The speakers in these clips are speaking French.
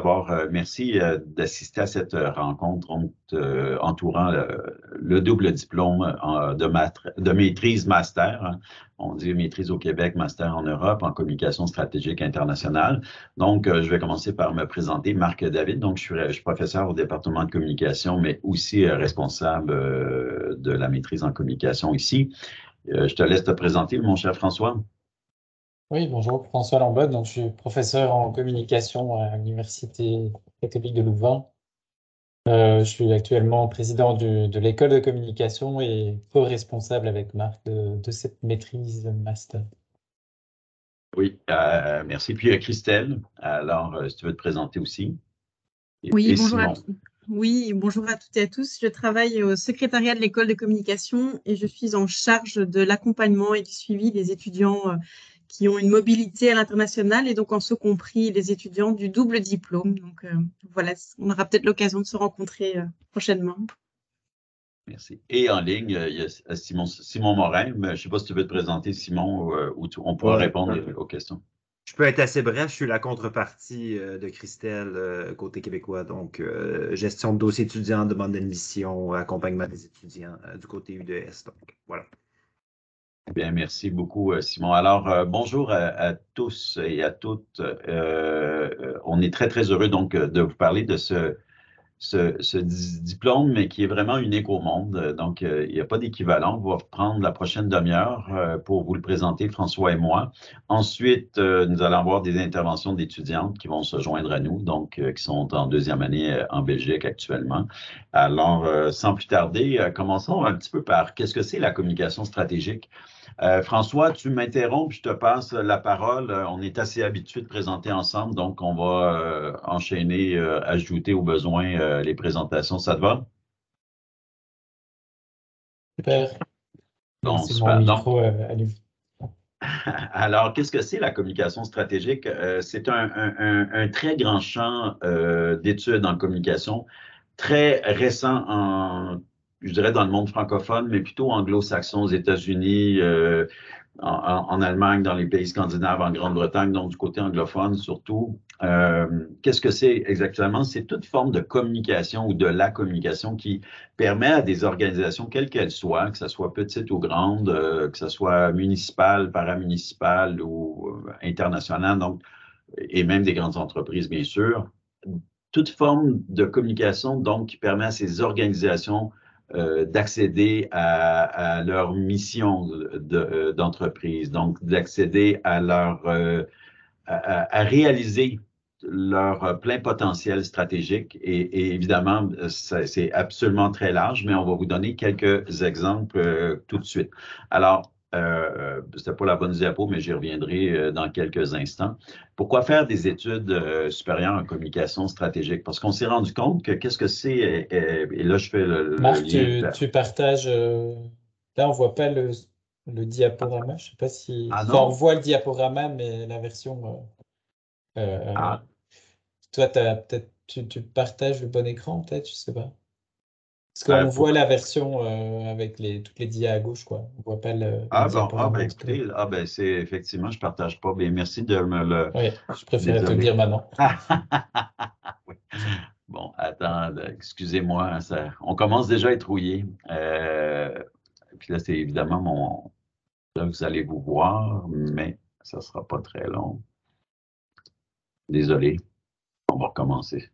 d'abord, merci d'assister à cette rencontre entourant le double diplôme de maîtrise master. Hein. On dit maîtrise au Québec, master en Europe, en communication stratégique internationale. Donc, je vais commencer par me présenter. Marc David, donc je suis professeur au département de communication, mais aussi responsable de la maîtrise en communication ici. Je te laisse te présenter, mon cher François. Oui, bonjour, François Lambotte. Donc, je suis professeur en communication à l'Université catholique de Louvain. Je suis actuellement président de l'école de communication et co-responsable avec Marc de cette maîtrise master. Oui, merci. Puis Christelle, alors, si tu veux te présenter aussi. Oui, Et bonjour Simon. oui, bonjour à toutes et à tous. Je travaille au secrétariat de l'école de communication et je suis en charge de l'accompagnement et du suivi des étudiants qui ont une mobilité à l'international et donc en ce compris les étudiants du double diplôme. Donc voilà, on aura peut-être l'occasion de se rencontrer prochainement. Merci. Et en ligne, il y a Simon Morin. Je ne sais pas si tu veux te présenter, Simon, ou on pourra répondre aux questions. Je peux être assez bref. Je suis la contrepartie de Christelle côté québécois. Donc, gestion de dossiers étudiants, demande d'admission, accompagnement des étudiants du côté UDS. Donc, voilà. Bien, merci beaucoup, Simon. Alors, bonjour à tous et à toutes. On est très, très heureux donc de vous parler de ce diplôme, mais qui est vraiment unique au monde. Donc, il n'y a pas d'équivalent. On va prendre la prochaine demi-heure pour vous le présenter, François et moi. Ensuite, nous allons avoir des interventions d'étudiantes qui vont se joindre à nous, donc qui sont en deuxième année en Belgique actuellement. Alors, sans plus tarder, commençons un petit peu par qu'est-ce que c'est la communication stratégique? François, tu m'interromps, je te passe la parole. On est assez habitués de présenter ensemble, donc on va enchaîner, ajouter au besoin les présentations. Ça te va? Super. Bon, C'est super. mon micro, allez. Alors, qu'est-ce que c'est la communication stratégique? C'est un très grand champ d'études en communication, très récent je dirais dans le monde francophone, mais plutôt anglo-saxon, aux États-Unis, en Allemagne, dans les pays scandinaves, en Grande-Bretagne, donc du côté anglophone surtout. Qu'est-ce que c'est exactement? C'est toute forme de communication ou de la communication qui permet à des organisations, quelles qu'elles soient, que ce soit petites ou grandes, que ce soit municipales, paramunicipales ou internationales, donc, et même des grandes entreprises, bien sûr, toute forme de communication donc qui permet à ces organisations d'accéder à leur mission d'entreprise, donc d'accéder à à réaliser leur plein potentiel stratégique. Et évidemment, c'est absolument très large, mais on va vous donner quelques exemples tout de suite. Alors, c'était pas la bonne diapo, mais j'y reviendrai dans quelques instants. Pourquoi faire des études supérieures en communication stratégique? Parce qu'on s'est rendu compte que qu'est-ce que c'est, et là, je fais le Marc, lien. tu partages. Là, on voit pas le diaporama. Je sais pas si. Ah Enfin, on non? voit le diaporama, mais la version. Ah. Toi, peut-être tu partages le bon écran, peut-être, je sais pas. Parce qu'on voit la version avec toutes les dias à gauche, quoi. On voit pas le diaporama. Écoutez, c'est effectivement, je partage pas. Bien, merci de me le. Oui, je préférais te le Désolé. dire maintenant. Oui. Bon, attends, excusez-moi, on commence déjà à être rouillé. Puis là, c'est évidemment là, vous allez vous voir, mais ça sera pas très long. Désolé, on va recommencer.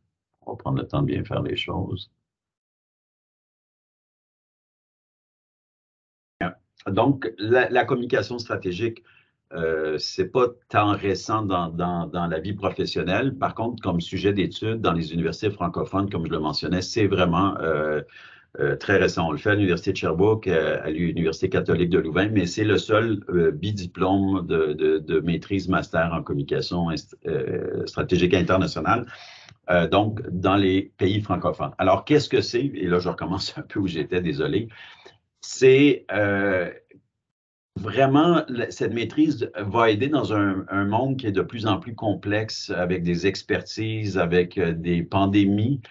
On va prendre le temps de bien faire les choses. Donc, la communication stratégique, c'est pas tant récent dans la vie professionnelle. Par contre, comme sujet d'étude dans les universités francophones, comme je le mentionnais, c'est vraiment très récent. On le fait à l'Université de Sherbrooke, à l'Université catholique de Louvain, mais c'est le seul bidiplôme de maîtrise master en communication stratégique internationale. Donc, dans les pays francophones. Alors, qu'est-ce que c'est? Et là, je recommence un peu où j'étais, désolé. C'est vraiment, cette maîtrise va aider dans un monde qui est de plus en plus complexe, avec des expertises, avec des pandémies,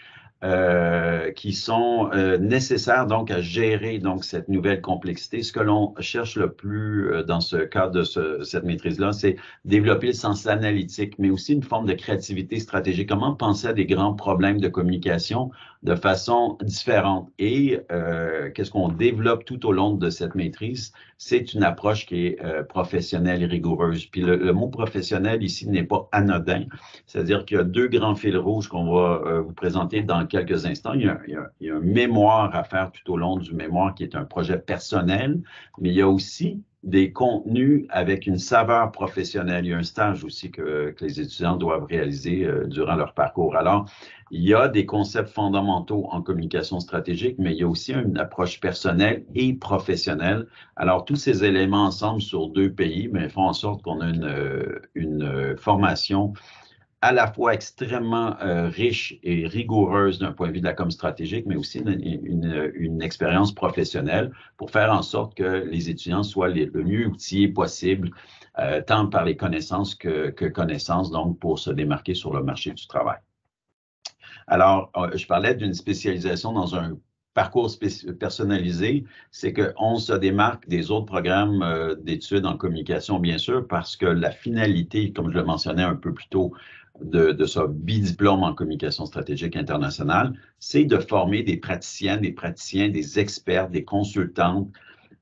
qui sont nécessaires donc à gérer donc cette nouvelle complexité. Ce que l'on cherche le plus dans ce cadre de cette maîtrise-là, c'est développer le sens analytique, mais aussi une forme de créativité stratégique. Comment penser à des grands problèmes de communication de façon différente. Et qu'est-ce qu'on développe tout au long de cette maîtrise? C'est une approche qui est professionnelle et rigoureuse. Puis le mot professionnel ici n'est pas anodin, c'est-à-dire qu'il y a deux grands fils rouges qu'on va vous présenter dans quelques instants. Il y a un mémoire à faire tout au long du mémoire qui est un projet personnel, mais il y a aussi des contenus avec une saveur professionnelle. Il y a un stage aussi que les étudiants doivent réaliser durant leur parcours. Alors, il y a des concepts fondamentaux en communication stratégique, mais il y a aussi une approche personnelle et professionnelle. Alors, tous ces éléments ensemble sur 2 pays, mais font en sorte qu'on a une formation à la fois extrêmement riche et rigoureuse d'un point de vue de la com stratégique, mais aussi une expérience professionnelle pour faire en sorte que les étudiants soient le mieux outillés possible, tant par les connaissances que connaissances, donc pour se démarquer sur le marché du travail. Alors, je parlais d'une spécialisation dans un parcours personnalisé, c'est qu'on se démarque des autres programmes d'études en communication, bien sûr, parce que la finalité, comme je le mentionnais un peu plus tôt, de ce bidiplôme en communication stratégique internationale, c'est de former des praticiennes, des praticiens, des experts, des consultantes,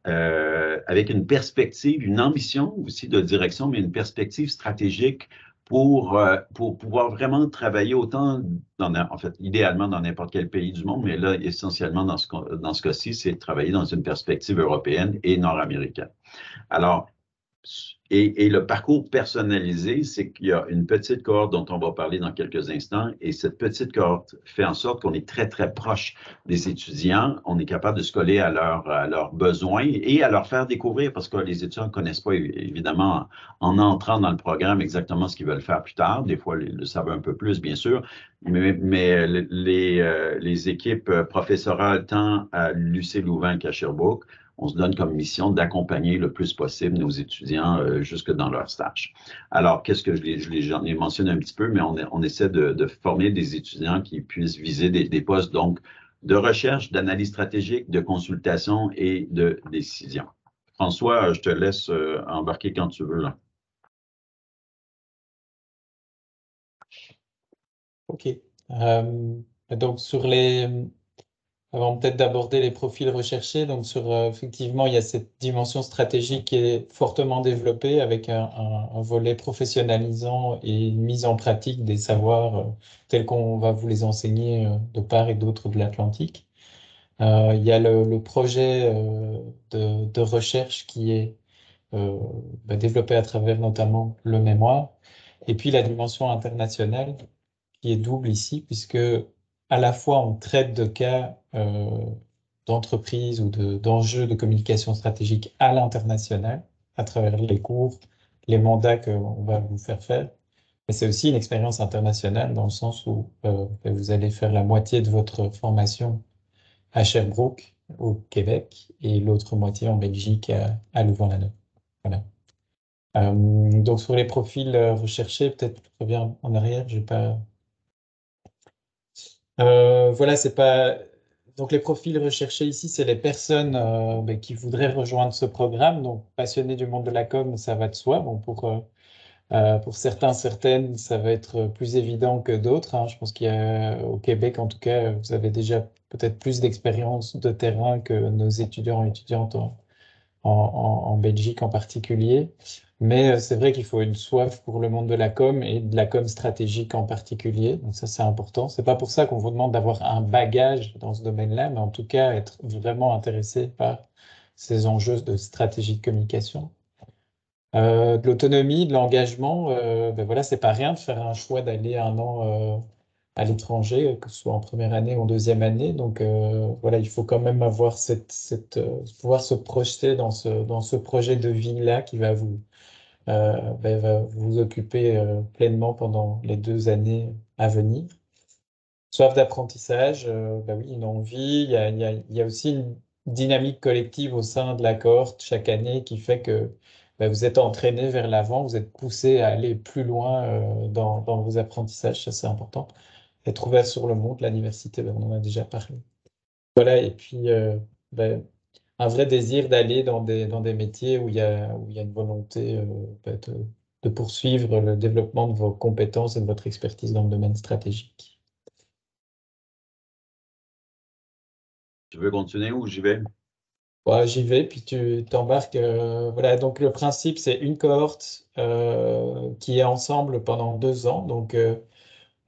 avec une perspective, une ambition aussi de direction, mais une perspective stratégique pour pouvoir vraiment travailler autant, en fait, idéalement dans n'importe quel pays du monde, mais là, essentiellement dans ce cas-ci, c'est de travailler dans une perspective européenne et nord-américaine. Alors, et le parcours personnalisé, c'est qu'il y a une petite cohorte dont on va parler dans quelques instants, et cette petite cohorte fait en sorte qu'on est très, très proche des étudiants. On est capable de se coller à leurs besoins et à leur faire découvrir, parce que les étudiants ne connaissent pas, évidemment, en entrant dans le programme, exactement ce qu'ils veulent faire plus tard. Des fois, ils le savent un peu plus, bien sûr, mais les équipes professorales, tant à l'UC Louvain qu'à Sherbrooke, on se donne comme mission d'accompagner le plus possible nos étudiants jusque dans leur stage. Alors, qu'est-ce que j'en ai mentionné un petit peu, mais on essaie de former des étudiants qui puissent viser des postes donc de recherche, d'analyse stratégique, de consultation et de décision. François, je te laisse embarquer quand tu veux, là. OK. Donc, avant peut-être d'aborder les profils recherchés, donc effectivement, il y a cette dimension stratégique qui est fortement développée avec un volet professionnalisant et une mise en pratique des savoirs tels qu'on va vous les enseigner de part et d'autre de l'Atlantique. Il y a le projet de recherche qui est développé à travers notamment le mémoire, et puis la dimension internationale qui est double ici, puisque à la fois on traite de cas d'entreprise ou d'enjeux de communication stratégique à l'international, à travers les cours, les mandats qu'on va vous faire faire, mais c'est aussi une expérience internationale dans le sens où vous allez faire la moitié de votre formation à Sherbrooke, au Québec, et l'autre moitié en Belgique, à Louvain-la-Neuve. Voilà. Donc sur les profils recherchés, peut-être je reviens en arrière, j'ai pas... voilà, c'est pas... Donc les profils recherchés ici, c'est les personnes qui voudraient rejoindre ce programme. Donc passionnés du monde de la com, ça va de soi. Bon, pour certains, certaines, ça va être plus évident que d'autres, hein. Je pense qu'au Québec, en tout cas, vous avez déjà peut-être plus d'expérience de terrain que nos étudiants et étudiantes en Belgique en particulier. Mais c'est vrai qu'il faut une soif pour le monde de la com et de la com stratégique en particulier. Donc ça, c'est important. C'est pas pour ça qu'on vous demande d'avoir un bagage dans ce domaine-là, mais en tout cas, être vraiment intéressé par ces enjeux de stratégie de communication. De l'autonomie, de l'engagement, voilà, c'est pas rien de faire un choix d'aller 1 an à l'étranger, que ce soit en première année ou en deuxième année. Donc voilà, il faut quand même avoir pouvoir se projeter dans ce projet de vie-là qui va va vous occuper pleinement pendant les 2 années à venir. Soif d'apprentissage, oui, une envie. Il y a aussi une dynamique collective au sein de la cohorte chaque année qui fait que vous êtes entraîné vers l'avant, vous êtes poussé à aller plus loin dans vos apprentissages, ça c'est important. être ouvert sur le monde. La diversité, on en a déjà parlé. Voilà, et puis un vrai désir d'aller dans des métiers où il y a une volonté de poursuivre le développement de vos compétences et de votre expertise dans le domaine stratégique. Tu veux continuer ou j'y vais? Ouais, j'y vais, puis tu t'embarques. Voilà, donc le principe, c'est une cohorte qui est ensemble pendant 2 ans. Donc,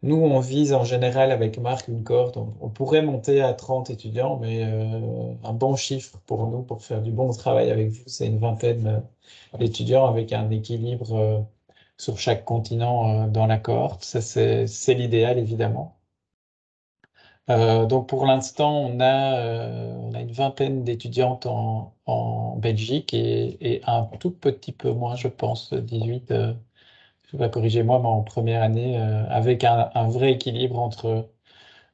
nous, on vise en général avec Marc une cohorte. On pourrait monter à 30 étudiants, mais un bon chiffre pour nous, pour faire du bon travail avec vous, c'est une vingtaine d'étudiants avec un équilibre sur chaque continent dans la cohorte. Ça, c'est l'idéal, évidemment. Donc pour l'instant, on a une vingtaine d'étudiantes en Belgique et un tout petit peu moins, je pense, 18, je vais corriger moi, mais en première année, avec un vrai équilibre entre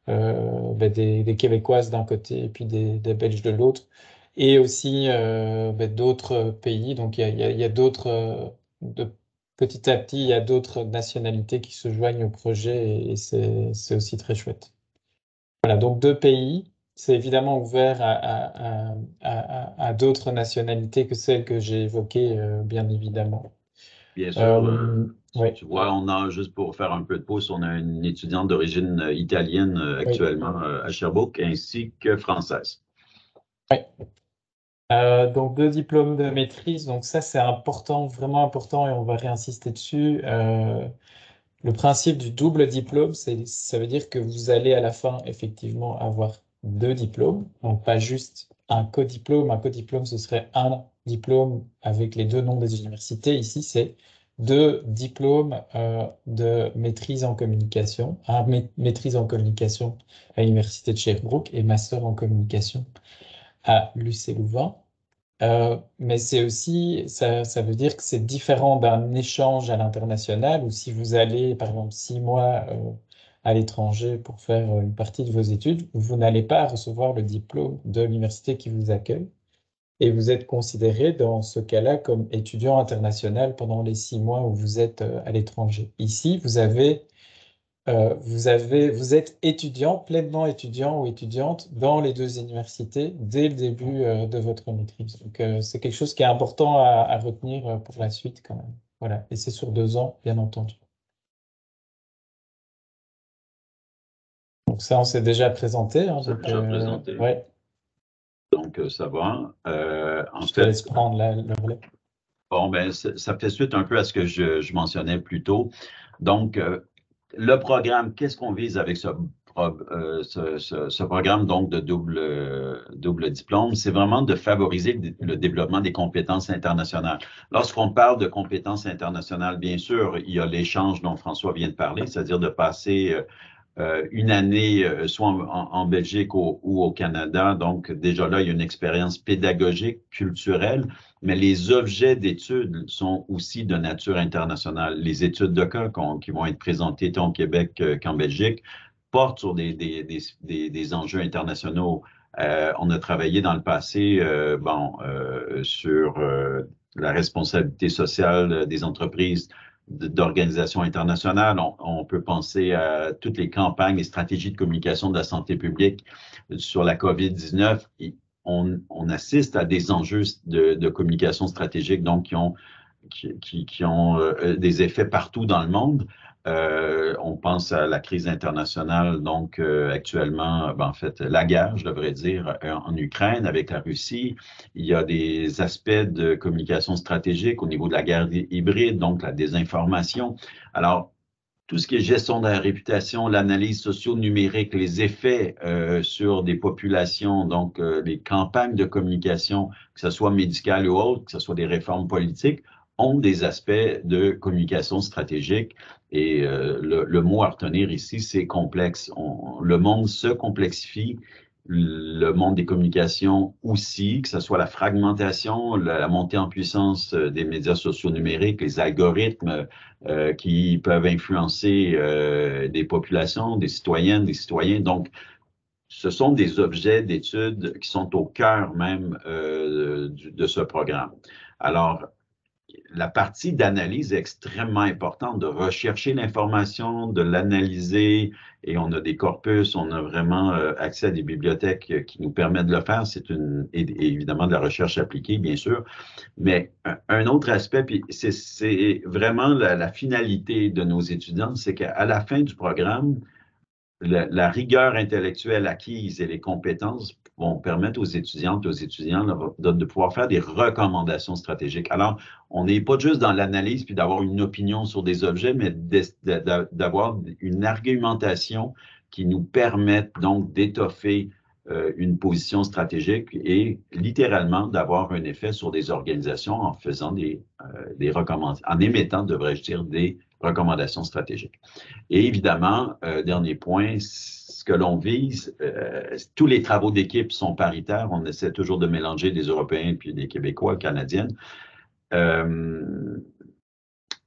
des Québécoises d'un côté et puis des Belges de l'autre, et aussi d'autres pays. Donc il y a d'autres, petit à petit, il y a d'autres nationalités qui se joignent au projet et c'est aussi très chouette. Voilà, donc 2 pays, c'est évidemment ouvert à d'autres nationalités que celles que j'ai évoquées, bien évidemment. Bien sûr, Oui, tu vois, on a, juste pour faire un peu de pause, on a une étudiante d'origine italienne oui, actuellement à Sherbrooke, ainsi que française. oui. Donc 2 diplômes de maîtrise, donc ça c'est important, vraiment important, et on va réinsister dessus. Le principe du double diplôme, ça veut dire que vous allez à la fin effectivement avoir 2 diplômes, donc pas juste un codiplôme. Un codiplôme, ce serait un diplôme avec les 2 noms des universités. Ici, c'est 2 diplômes de maîtrise en communication, un maîtrise en communication à l'université de Sherbrooke et master en communication à l'UC Louvain. Mais c'est aussi, ça veut dire que c'est différent d'un échange à l'international, où si vous allez, par exemple, 6 mois à l'étranger pour faire une partie de vos études, vous n'allez pas recevoir le diplôme de l'université qui vous accueille. Et vous êtes considéré dans ce cas-là comme étudiant international pendant les 6 mois où vous êtes à l'étranger. Ici, vous êtes étudiant, pleinement étudiant ou étudiante dans les 2 universités dès le début de votre maîtrise. Donc, c'est quelque chose qui est important à retenir pour la suite quand même. Voilà, et c'est sur 2 ans, bien entendu. Donc ça, on s'est déjà présenté. Hein, C'est déjà présenté. Ouais. Donc, ça va. Je te laisse prendre le relais. Bon, ben, ça fait suite un peu à ce que je mentionnais plus tôt. Donc, le programme, qu'est-ce qu'on vise avec ce programme donc de double diplôme? C'est vraiment de favoriser le développement des compétences internationales. Lorsqu'on parle de compétences internationales, bien sûr, il y a l'échange dont François vient de parler, c'est-à-dire de passer une année soit en Belgique ou au Canada. Donc, déjà là, il y a une expérience pédagogique, culturelle, mais les objets d'études sont aussi de nature internationale. Les études de cas qui vont être présentées tant au Québec qu'en Belgique portent sur des enjeux internationaux. On a travaillé dans le passé sur la responsabilité sociale des entreprises d'organisations internationales. On peut penser à toutes les campagnes et stratégies de communication de la santé publique sur la COVID-19. On assiste à des enjeux de communication stratégique, donc qui ont des effets partout dans le monde. On pense à la crise internationale, donc actuellement, en fait, la guerre, je devrais dire, en Ukraine avec la Russie. Il y a des aspects de communication stratégique au niveau de la guerre hybride, donc la désinformation. Alors, tout ce qui est gestion de la réputation, l'analyse socio-numérique, les effets sur des populations, donc les campagnes de communication, que ce soit médicales ou autres, que ce soit des réformes politiques, ont des aspects de communication stratégique. Et le mot à retenir ici, c'est complexe. Le monde se complexifie, le monde des communications aussi, que ce soit la fragmentation, la montée en puissance des médias sociaux numériques, les algorithmes qui peuvent influencer des populations, des citoyennes, des citoyens. Donc, ce sont des objets d'études qui sont au cœur même de ce programme. Alors, la partie d'analyse est extrêmement importante, de rechercher l'information, de l'analyser, et on a des corpus, on a vraiment accès à des bibliothèques qui nous permettent de le faire. C'est et évidemment de la recherche appliquée, bien sûr. Mais un autre aspect, puis c'est vraiment la finalité de nos étudiants, c'est qu'à la fin du programme, la rigueur intellectuelle acquise et les compétences vont permettre aux étudiantes et aux étudiants de pouvoir faire des recommandations stratégiques. Alors, on n'est pas juste dans l'analyse puis d'avoir une opinion sur des objets, mais d'avoir une argumentation qui nous permette donc d'étoffer une position stratégique et littéralement d'avoir un effet sur des organisations en faisant des recommandations, en émettant, devrais-je dire, des recommandations stratégiques. Et évidemment, dernier point, ce que l'on vise, tous les travaux d'équipe sont paritaires. On essaie toujours de mélanger des Européens puis des Québécois, Canadiennes.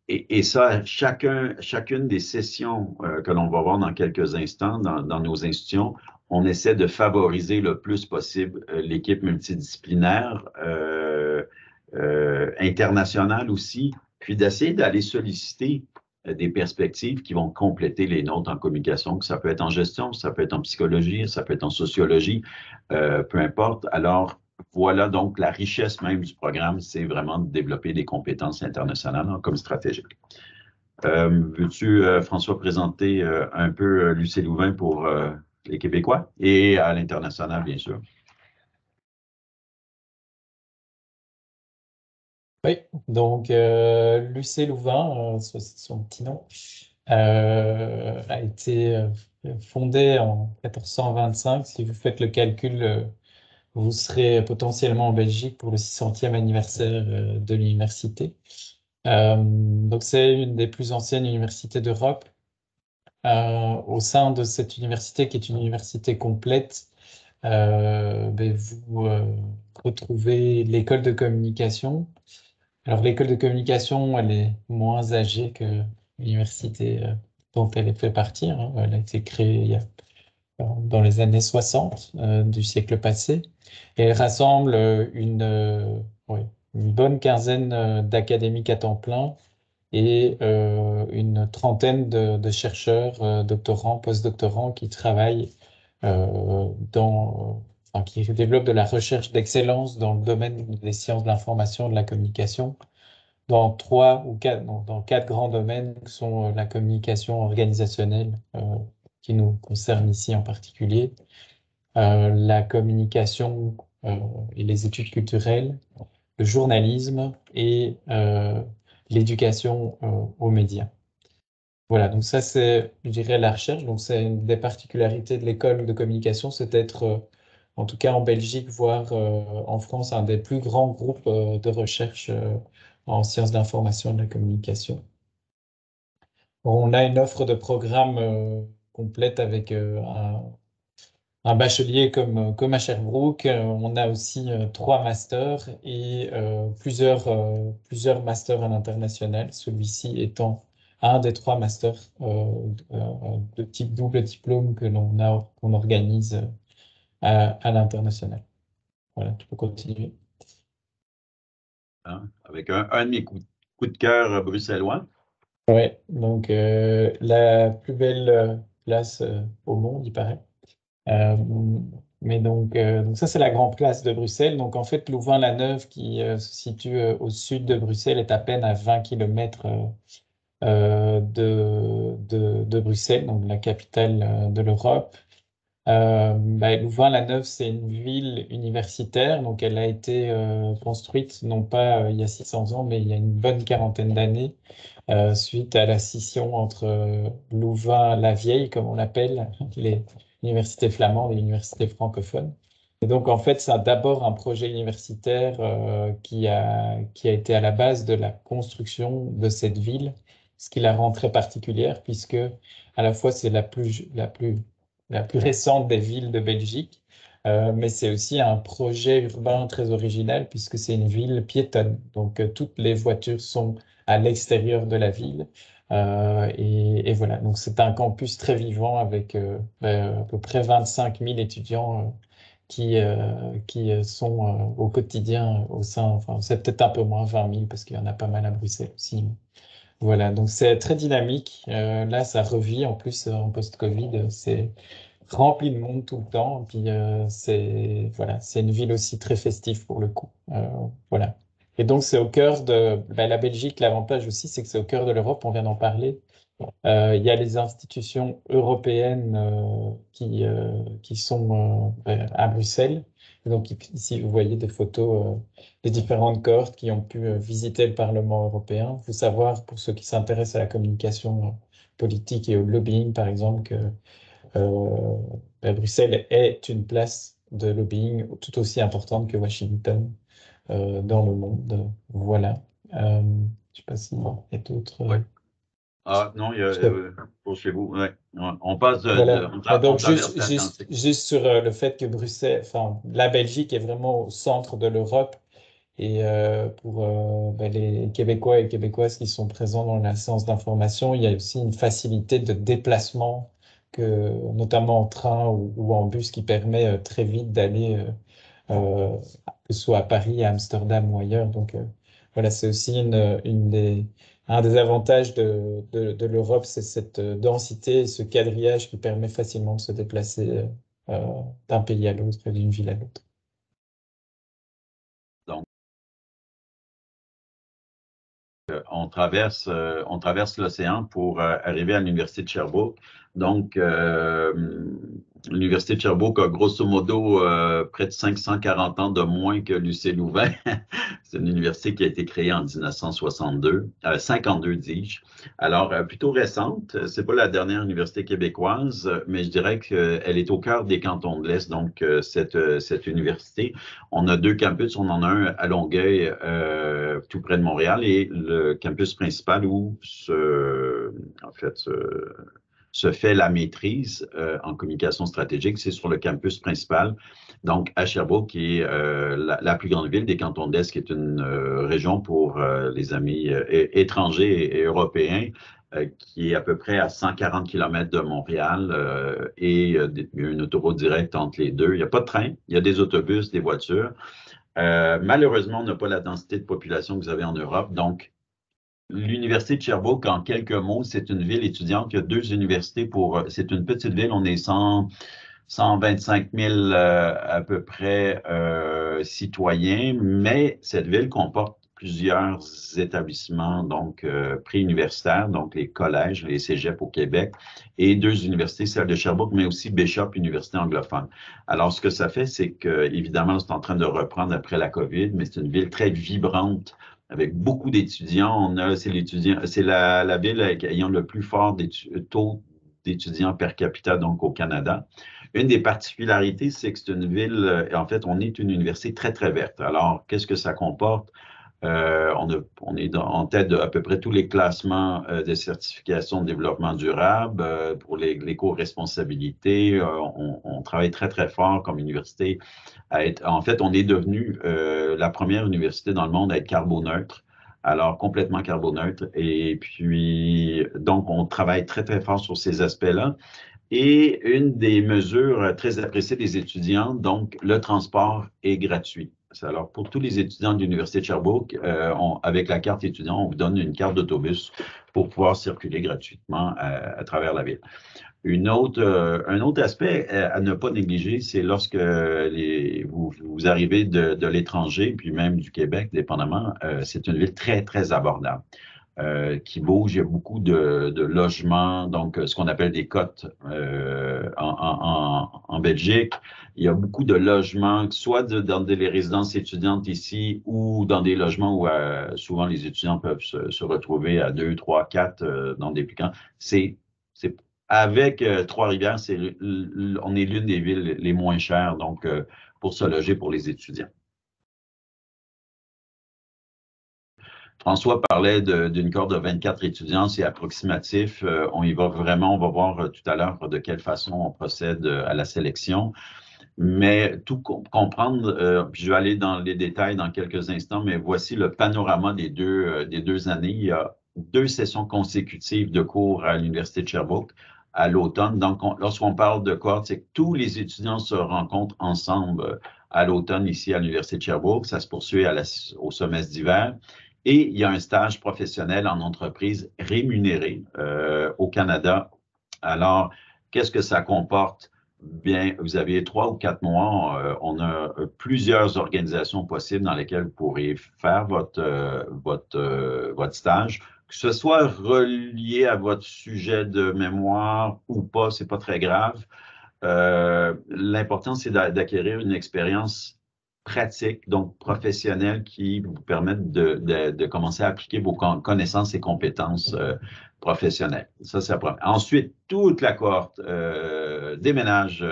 Et ça, chacune des sessions que l'on va voir dans quelques instants dans nos institutions, on essaie de favoriser le plus possible l'équipe multidisciplinaire, internationale aussi, puis d'essayer d'aller solliciter des perspectives qui vont compléter les nôtres en communication, que ça peut être en gestion, ça peut être en psychologie, ça peut être en sociologie, peu importe. Alors, voilà donc la richesse même du programme, c'est vraiment de développer des compétences internationales comme stratégique. Veux-tu, François, présenter un peu l'UC Louvain pour les Québécois et à l'international, bien sûr? Oui, donc l'UC Louvain, c'est son petit nom, a été fondé en 1425. Si vous faites le calcul, vous serez potentiellement en Belgique pour le 600e anniversaire de l'université. Donc c'est une des plus anciennes universités d'Europe. Au sein de cette université, qui est une université complète, vous retrouvez l'école de communication. Alors, l'école de communication, elle est moins âgée que l'université dont elle fait partie, hein. Elle a été créée dans les années 60 du siècle passé. Et elle rassemble une bonne quinzaine d'académiques à temps plein et une trentaine de chercheurs, doctorants, postdoctorants qui travaillent qui développent de la recherche d'excellence dans le domaine des sciences de l'information et de la communication, dans quatre grands domaines qui sont la communication organisationnelle, qui nous concerne ici en particulier, la communication et les études culturelles, le journalisme et l'éducation aux médias. Voilà, donc ça c'est, je dirais, la recherche. Donc c'est une des particularités de l'école de communication, c'est d'être, en tout cas en Belgique, voire en France, un des plus grands groupes de recherche en sciences de l'information et de la communication. On a une offre de programme complète avec un bachelier comme à Sherbrooke. On a aussi 3 masters et plusieurs masters à l'international, celui-ci étant un des 3 masters de type double diplôme qu'on organise à l'international. Voilà, tu peux continuer. Avec un de mes coups de cœur bruxellois. Oui, donc la plus belle place au monde, il paraît. Mais donc ça, c'est la grande place de Bruxelles. Donc en fait, Louvain-la-Neuve, qui se situe au sud de Bruxelles, est à peine à 20 km de Bruxelles, donc la capitale de l'Europe. Louvain-la-Neuve, c'est une ville universitaire, donc elle a été construite non pas il y a 600 ans, mais il y a une bonne quarantaine d'années, suite à la scission entre Louvain-la-Vieille, comme on l'appelle, les universités flamandes et l'université francophone. Et donc, en fait, c'est d'abord un projet universitaire qui a été à la base de la construction de cette ville, ce qui la rend très particulière, puisque à la fois c'est la plus récente des villes de Belgique, mais c'est aussi un projet urbain très original, puisque c'est une ville piétonne. Donc, toutes les voitures sont à l'extérieur de la ville. Et voilà, donc c'est un campus très vivant avec à peu près 25 000 étudiants qui sont au quotidien au sein, enfin c'est peut-être un peu moins 20 000 parce qu'il y en a pas mal à Bruxelles aussi. Voilà, donc c'est très dynamique. Là, ça revit en plus en post-Covid, c'est rempli de monde tout le temps. Et puis voilà, c'est une ville aussi très festive pour le coup. Voilà. Et donc c'est au cœur de la Belgique. L'avantage aussi, c'est que c'est au cœur de l'Europe. On vient d'en parler. Il y a les institutions européennes qui sont à Bruxelles. Et donc ici, vous voyez des photos des différentes cohortes qui ont pu visiter le Parlement européen. Il faut savoir, pour ceux qui s'intéressent à la communication politique et au lobbying, par exemple, que Bruxelles est une place de lobbying tout aussi importante que Washington dans le monde. Voilà. Je ne sais pas s'il y a d'autres. Ouais. Ah non, il y a pour chez vous, ouais. On passe Voilà. on Donc, traverse l'Atlantique. juste sur le fait que Bruxelles, enfin, la Belgique est vraiment au centre de l'Europe. Et pour les Québécois et Québécoises qui sont présents dans la séance d'information, il y a aussi une facilité de déplacement, notamment en train ou en bus, qui permet très vite d'aller, que ce soit à Paris, à Amsterdam ou ailleurs. Donc voilà, c'est aussi un des avantages de l'Europe, c'est cette densité, ce quadrillage qui permet facilement de se déplacer d'un pays à l'autre et d'une ville à l'autre. Donc, on traverse l'océan pour arriver à l'Université de Sherbrooke. Donc, l'Université de Sherbrooke a grosso modo près de 540 ans de moins que l'UC Louvain. C'est une université qui a été créée en 1962, 52 dis-je. Alors, plutôt récente. C'est pas la dernière université québécoise, mais je dirais qu'elle est au cœur des cantons de l'Est. Donc, cette université, on a deux campus. On en a un à Longueuil, tout près de Montréal, et le campus principal où se fait la maîtrise en communication stratégique, c'est sur le campus principal, donc à Sherbrooke, qui est la plus grande ville des cantons de l'Est, qui est une région pour les amis étrangers et européens, qui est à peu près à 140 km de Montréal et il y a une autoroute directe entre les deux. Il n'y a pas de train, il y a des autobus, des voitures. Malheureusement, on n'a pas la densité de population que vous avez en Europe, donc l'Université de Sherbrooke, en quelques mots, c'est une ville étudiante. Il y a deux universités c'est une petite ville. On est 125 000 à peu près citoyens, mais cette ville comporte plusieurs établissements, donc préuniversitaires, donc les collèges, les cégeps au Québec, et deux universités, celle de Sherbrooke, mais aussi Bishop, université anglophone. Alors, ce que ça fait, c'est que, évidemment, c'est en train de reprendre après la COVID, mais c'est une ville très vibrante, avec beaucoup d'étudiants. C'est la ville ayant le plus fort taux d'étudiants per capita, donc au Canada. Une des particularités, c'est que c'est une ville, en fait, on est une université très, très verte. Alors, qu'est-ce que ça comporte? On est en tête de à peu près tous les classements de certification de développement durable pour l'éco-responsabilité. On travaille très, très fort comme université en fait, on est devenu la première université dans le monde à être carboneutre. Alors, complètement carboneutre. Et puis, donc, on travaille très, très fort sur ces aspects-là. Et une des mesures très appréciées des étudiants, donc, le transport est gratuit. Alors, pour tous les étudiants de l'Université de Sherbrooke, avec la carte étudiant, on vous donne une carte d'autobus pour pouvoir circuler gratuitement à travers la ville. Un autre aspect à ne pas négliger, c'est lorsque vous arrivez de l'étranger, puis même du Québec, dépendamment, c'est une ville très, très abordable. Qui bouge, il y a beaucoup de logements, donc ce qu'on appelle des cotes en Belgique. Il y a beaucoup de logements, soit dans les résidences étudiantes ici ou dans des logements où souvent les étudiants peuvent se retrouver à 2, 3, 4 dans des plus grands. Avec Trois-Rivières, on est l'une des villes les moins chères, donc pour se loger pour les étudiants. François parlait d'une cohorte de 24 étudiants, c'est approximatif. On y va vraiment, on va voir tout à l'heure de quelle façon on procède à la sélection. Mais tout comprendre, puis je vais aller dans les détails dans quelques instants, mais voici le panorama des deux années. Il y a 2 sessions consécutives de cours à l'Université de Sherbrooke. à l'automne. Donc, lorsqu'on parle de cohorte, c'est que tous les étudiants se rencontrent ensemble à l'automne ici à l'Université de Sherbrooke. Ça se poursuit au semestre d'hiver. Et il y a un stage professionnel en entreprise rémunéré au Canada. Alors, qu'est-ce que ça comporte? Bien, vous avez 3 ou 4 mois. On a plusieurs organisations possibles dans lesquelles vous pourrez faire votre stage. Que ce soit relié à votre sujet de mémoire ou pas, c'est pas très grave. L'important, c'est d'acquérir une expérience pratique, donc professionnelle, qui vous permette de commencer à appliquer vos connaissances et compétences professionnelles. Ça, c'est la première. Ensuite, toute la cohorte déménage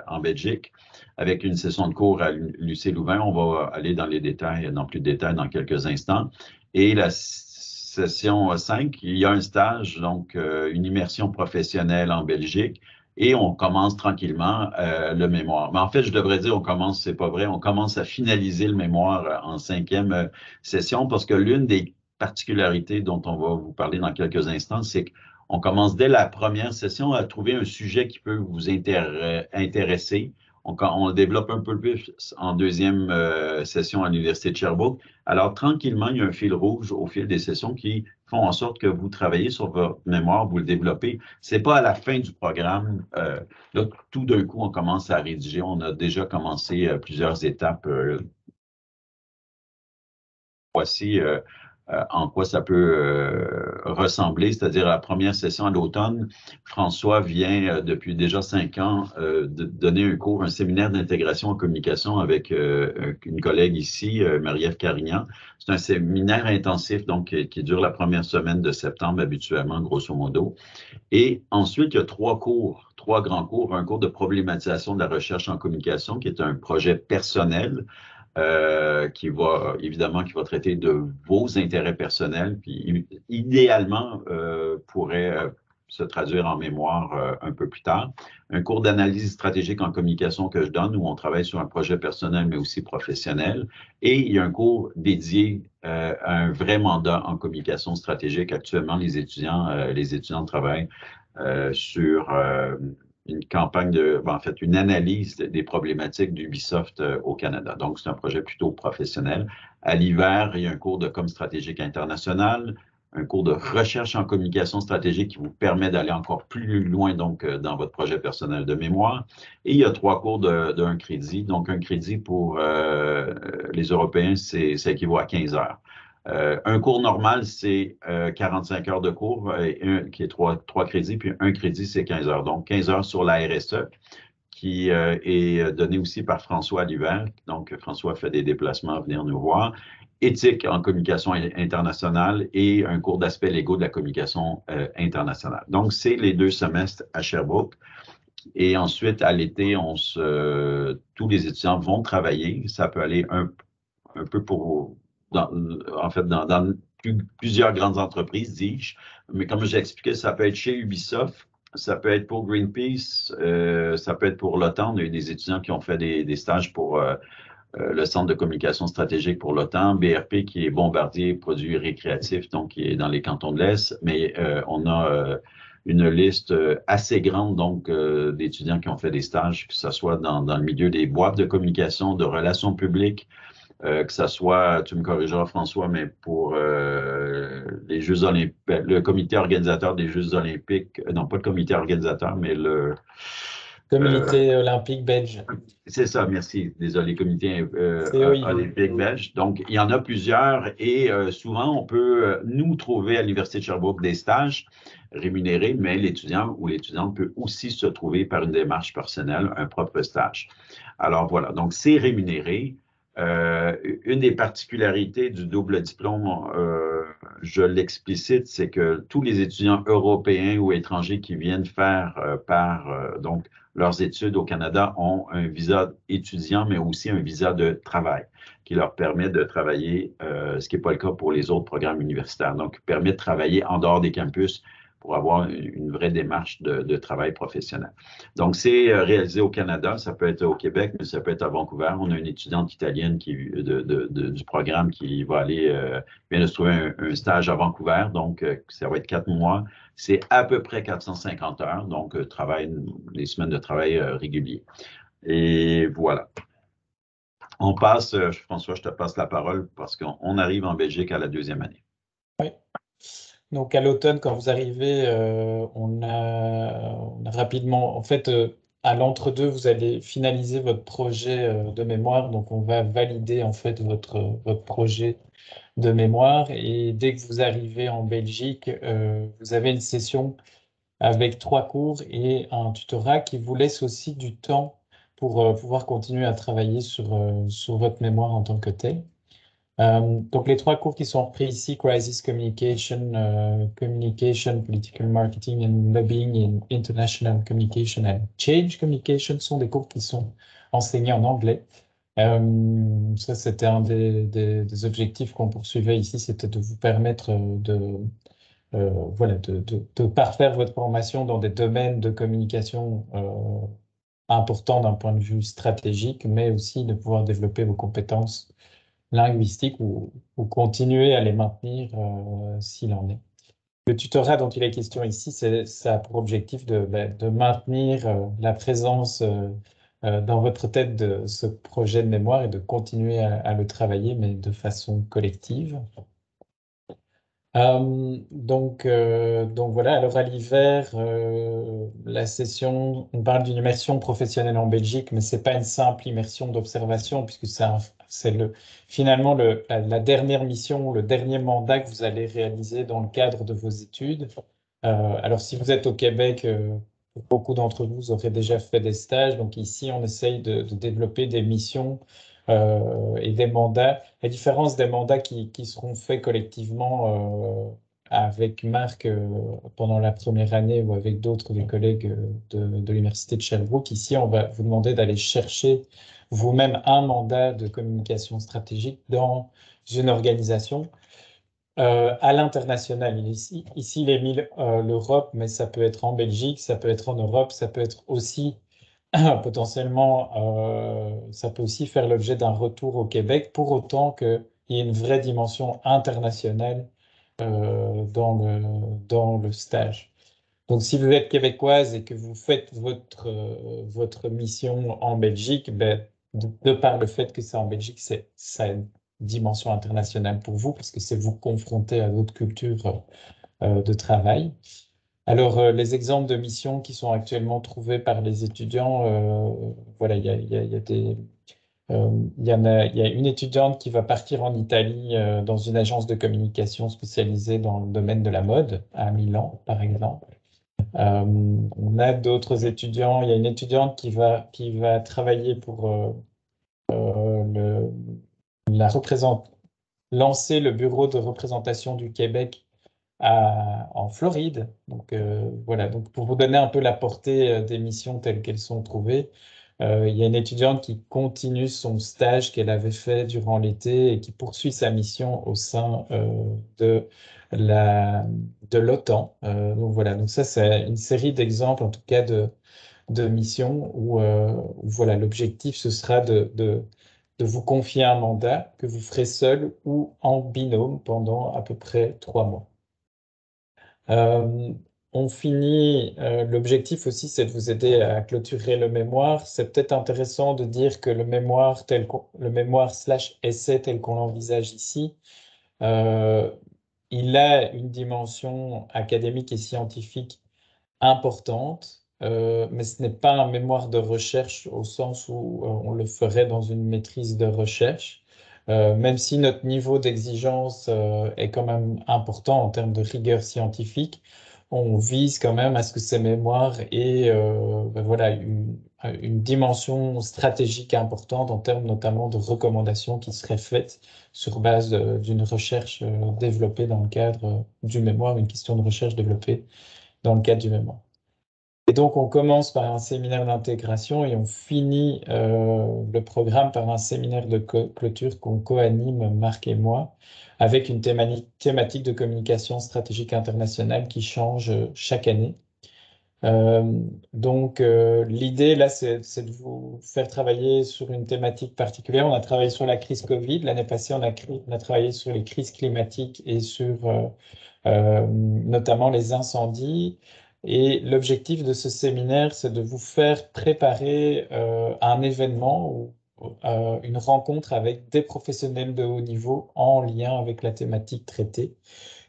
en Belgique avec une session de cours à l'UC Louvain. On va aller dans les détails, dans plus de détails dans quelques instants. Et la session 5, il y a un stage, donc une immersion professionnelle en Belgique. Et on commence tranquillement le mémoire. Mais en fait, je devrais dire on commence, c'est pas vrai, on commence à finaliser le mémoire en 5e session parce que l'une des particularités dont on va vous parler dans quelques instants, c'est qu'on commence dès la première session à trouver un sujet qui peut vous intéresser. On le développe un peu plus en 2e session à l'Université de Sherbrooke. Alors, tranquillement, il y a un fil rouge au fil des sessions qui font en sorte que vous travaillez sur votre mémoire, vous le développez. C'est pas à la fin du programme. Là, tout d'un coup, on commence à rédiger. On a déjà commencé plusieurs étapes. Voici en quoi ça peut ressembler, c'est-à-dire la première session à l'automne. François vient depuis déjà 5 ans de donner un cours, un séminaire d'intégration en communication avec une collègue ici, Marie-Ève Carignan. C'est un séminaire intensif donc qui dure la première semaine de septembre habituellement, grosso modo. Et ensuite, il y a 3 grands cours. Un cours de problématisation de la recherche en communication qui est un projet personnel qui va traiter de vos intérêts personnels, puis idéalement pourrait se traduire en mémoire un peu plus tard. Un cours d'analyse stratégique en communication que je donne où on travaille sur un projet personnel mais aussi professionnel. Et il y a un cours dédié à un vrai mandat en communication stratégique. Actuellement, les étudiants travaillent sur une campagne une analyse des problématiques d'Ubisoft au Canada. Donc, c'est un projet plutôt professionnel. À l'hiver, il y a un cours de com stratégique international, un cours de recherche en communication stratégique qui vous permet d'aller encore plus loin donc dans votre projet personnel de mémoire. Et il y a 3 cours d'un crédit. Donc, un crédit pour les Européens, ça équivaut à 15 heures. Un cours normal, c'est 45 heures de cours, qui est 3 crédits, puis un crédit, c'est 15 heures. Donc, 15 heures sur la RSE, qui est donné aussi par François à l'hiver. Donc, François fait des déplacements à venir nous voir. Éthique en communication internationale et un cours d'aspects légaux de la communication internationale. Donc, c'est les 2 semestres à Sherbrooke. Et ensuite, à l'été, tous les étudiants vont travailler. Ça peut aller un peu dans plusieurs grandes entreprises, dis-je. Mais comme j'ai expliqué, ça peut être chez Ubisoft, ça peut être pour Greenpeace, ça peut être pour l'OTAN. On a eu des étudiants qui ont fait des stages pour le Centre de communication stratégique pour l'OTAN, BRP qui est Bombardier Produits récréatifs, donc qui est dans les cantons de l'Est. Mais on a une liste assez grande donc d'étudiants qui ont fait des stages, que ce soit dans le milieu des boîtes de communication, de relations publiques, que ça soit, tu me corrigeras François, mais pour les Jeux olympiques, le comité organisateur des Jeux olympiques, non pas le comité organisateur, mais le Comité olympique belge. C'est ça, merci. Désolé, comité olympique belge. Donc, il y en a plusieurs et souvent, on peut nous trouver à l'Université de Sherbrooke des stages rémunérés, mais l'étudiant ou l'étudiante peut aussi se trouver par une démarche personnelle un propre stage. Alors voilà, donc c'est rémunéré. Une des particularités du double diplôme, je l'explicite, c'est que tous les étudiants européens ou étrangers qui viennent faire donc leurs études au Canada ont un visa étudiant, mais aussi un visa de travail qui leur permet de travailler, ce qui n'est pas le cas pour les autres programmes universitaires. Donc, permet de travailler en dehors des campus pour avoir une vraie démarche de travail professionnel. Donc, c'est réalisé au Canada, ça peut être au Québec, mais ça peut être à Vancouver. On a une étudiante italienne du programme qui va aller, vient de se trouver un stage à Vancouver, donc ça va être 4 mois. C'est à peu près 450 heures, donc des semaines de travail réguliers. Et voilà. On passe, François, je te passe la parole parce qu'on arrive en Belgique à la 2e année. Oui. Donc à l'automne, quand vous arrivez, on a rapidement, en fait, à l'entre-deux, vous allez finaliser votre projet de mémoire. Donc on va valider en fait votre projet de mémoire. Et dès que vous arrivez en Belgique, vous avez une session avec 3 cours et un tutorat qui vous laisse aussi du temps pour pouvoir continuer à travailler sur votre mémoire en tant que tel. Donc les 3 cours qui sont repris ici, Crisis Communication, Communication, Political Marketing and Lobbying and International Communication and Change Communication, sont des cours qui sont enseignés en anglais. Ça, c'était un des objectifs qu'on poursuivait ici, c'était de vous permettre de parfaire votre formation dans des domaines de communication importants d'un point de vue stratégique, mais aussi de pouvoir développer vos compétences linguistiques ou continuer à les maintenir s'il en est. Le tutorat dont il est question ici, ça a pour objectif de maintenir la présence dans votre tête de ce projet de mémoire et de continuer à le travailler, mais de façon collective. Donc voilà, alors à l'hiver, la session, on parle d'une immersion professionnelle en Belgique, mais c'est pas une simple immersion d'observation, puisque c'est finalement la dernière mission, le dernier mandat que vous allez réaliser dans le cadre de vos études. Alors si vous êtes au Québec, beaucoup d'entre vous auraient déjà fait des stages, donc ici on essaye de développer des missions et des mandats, la différence des mandats qui seront faits collectivement avec Marc pendant la première année ou avec d'autres des collègues de l'Université de Sherbrooke. Ici, on va vous demander d'aller chercher vous-même un mandat de communication stratégique dans une organisation à l'international. Ici, il est mis l'Europe, mais ça peut être en Belgique, ça peut être en Europe, ça peut être aussi potentiellement, ça peut aussi faire l'objet d'un retour au Québec, pour autant qu'il y ait une vraie dimension internationale dans le stage. Donc, si vous êtes québécoise et que vous faites votre mission en Belgique, ben, de par le fait que c'est en Belgique, ça a une dimension internationale pour vous, parce que c'est vous confronter à d'autres cultures de travail. Alors, les exemples de missions qui sont actuellement trouvés par les étudiants, voilà, il y a une étudiante qui va partir en Italie dans une agence de communication spécialisée dans le domaine de la mode, à Milan, par exemple. On a d'autres étudiants, il y a une étudiante qui va travailler pour lancer le bureau de représentation du Québec en Floride. Donc voilà, donc pour vous donner un peu la portée des missions telles qu'elles sont trouvées, il y a une étudiante qui continue son stage qu'elle avait fait durant l'été et qui poursuit sa mission au sein de l'OTAN. Donc voilà, donc ça c'est une série d'exemples en tout cas de missions où voilà, l'objectif ce sera de vous confier un mandat que vous ferez seul ou en binôme pendant à peu près 3 mois. On finit, l'objectif aussi, c'est de vous aider à clôturer le mémoire. C'est peut-être intéressant de dire que le mémoire / essai tel qu'on l'envisage ici, il a une dimension académique et scientifique importante, mais ce n'est pas un mémoire de recherche au sens où on le ferait dans une maîtrise de recherche. Même si notre niveau d'exigence est quand même important en termes de rigueur scientifique, on vise quand même à ce que ces mémoires aient voilà, une dimension stratégique importante en termes notamment de recommandations qui seraient faites sur base d'une recherche développée dans le cadre du mémoire, une question de recherche développée dans le cadre du mémoire. Et donc, on commence par un séminaire d'intégration et on finit le programme par un séminaire de clôture qu'on co-anime, Marc et moi, avec une thématique de communication stratégique internationale qui change chaque année. Donc, l'idée, là, c'est de vous faire travailler sur une thématique particulière. On a travaillé sur la crise Covid. L'année passée, on a travaillé sur les crises climatiques et sur notamment les incendies. Et l'objectif de ce séminaire, c'est de vous faire préparer un événement ou une rencontre avec des professionnels de haut niveau en lien avec la thématique traitée.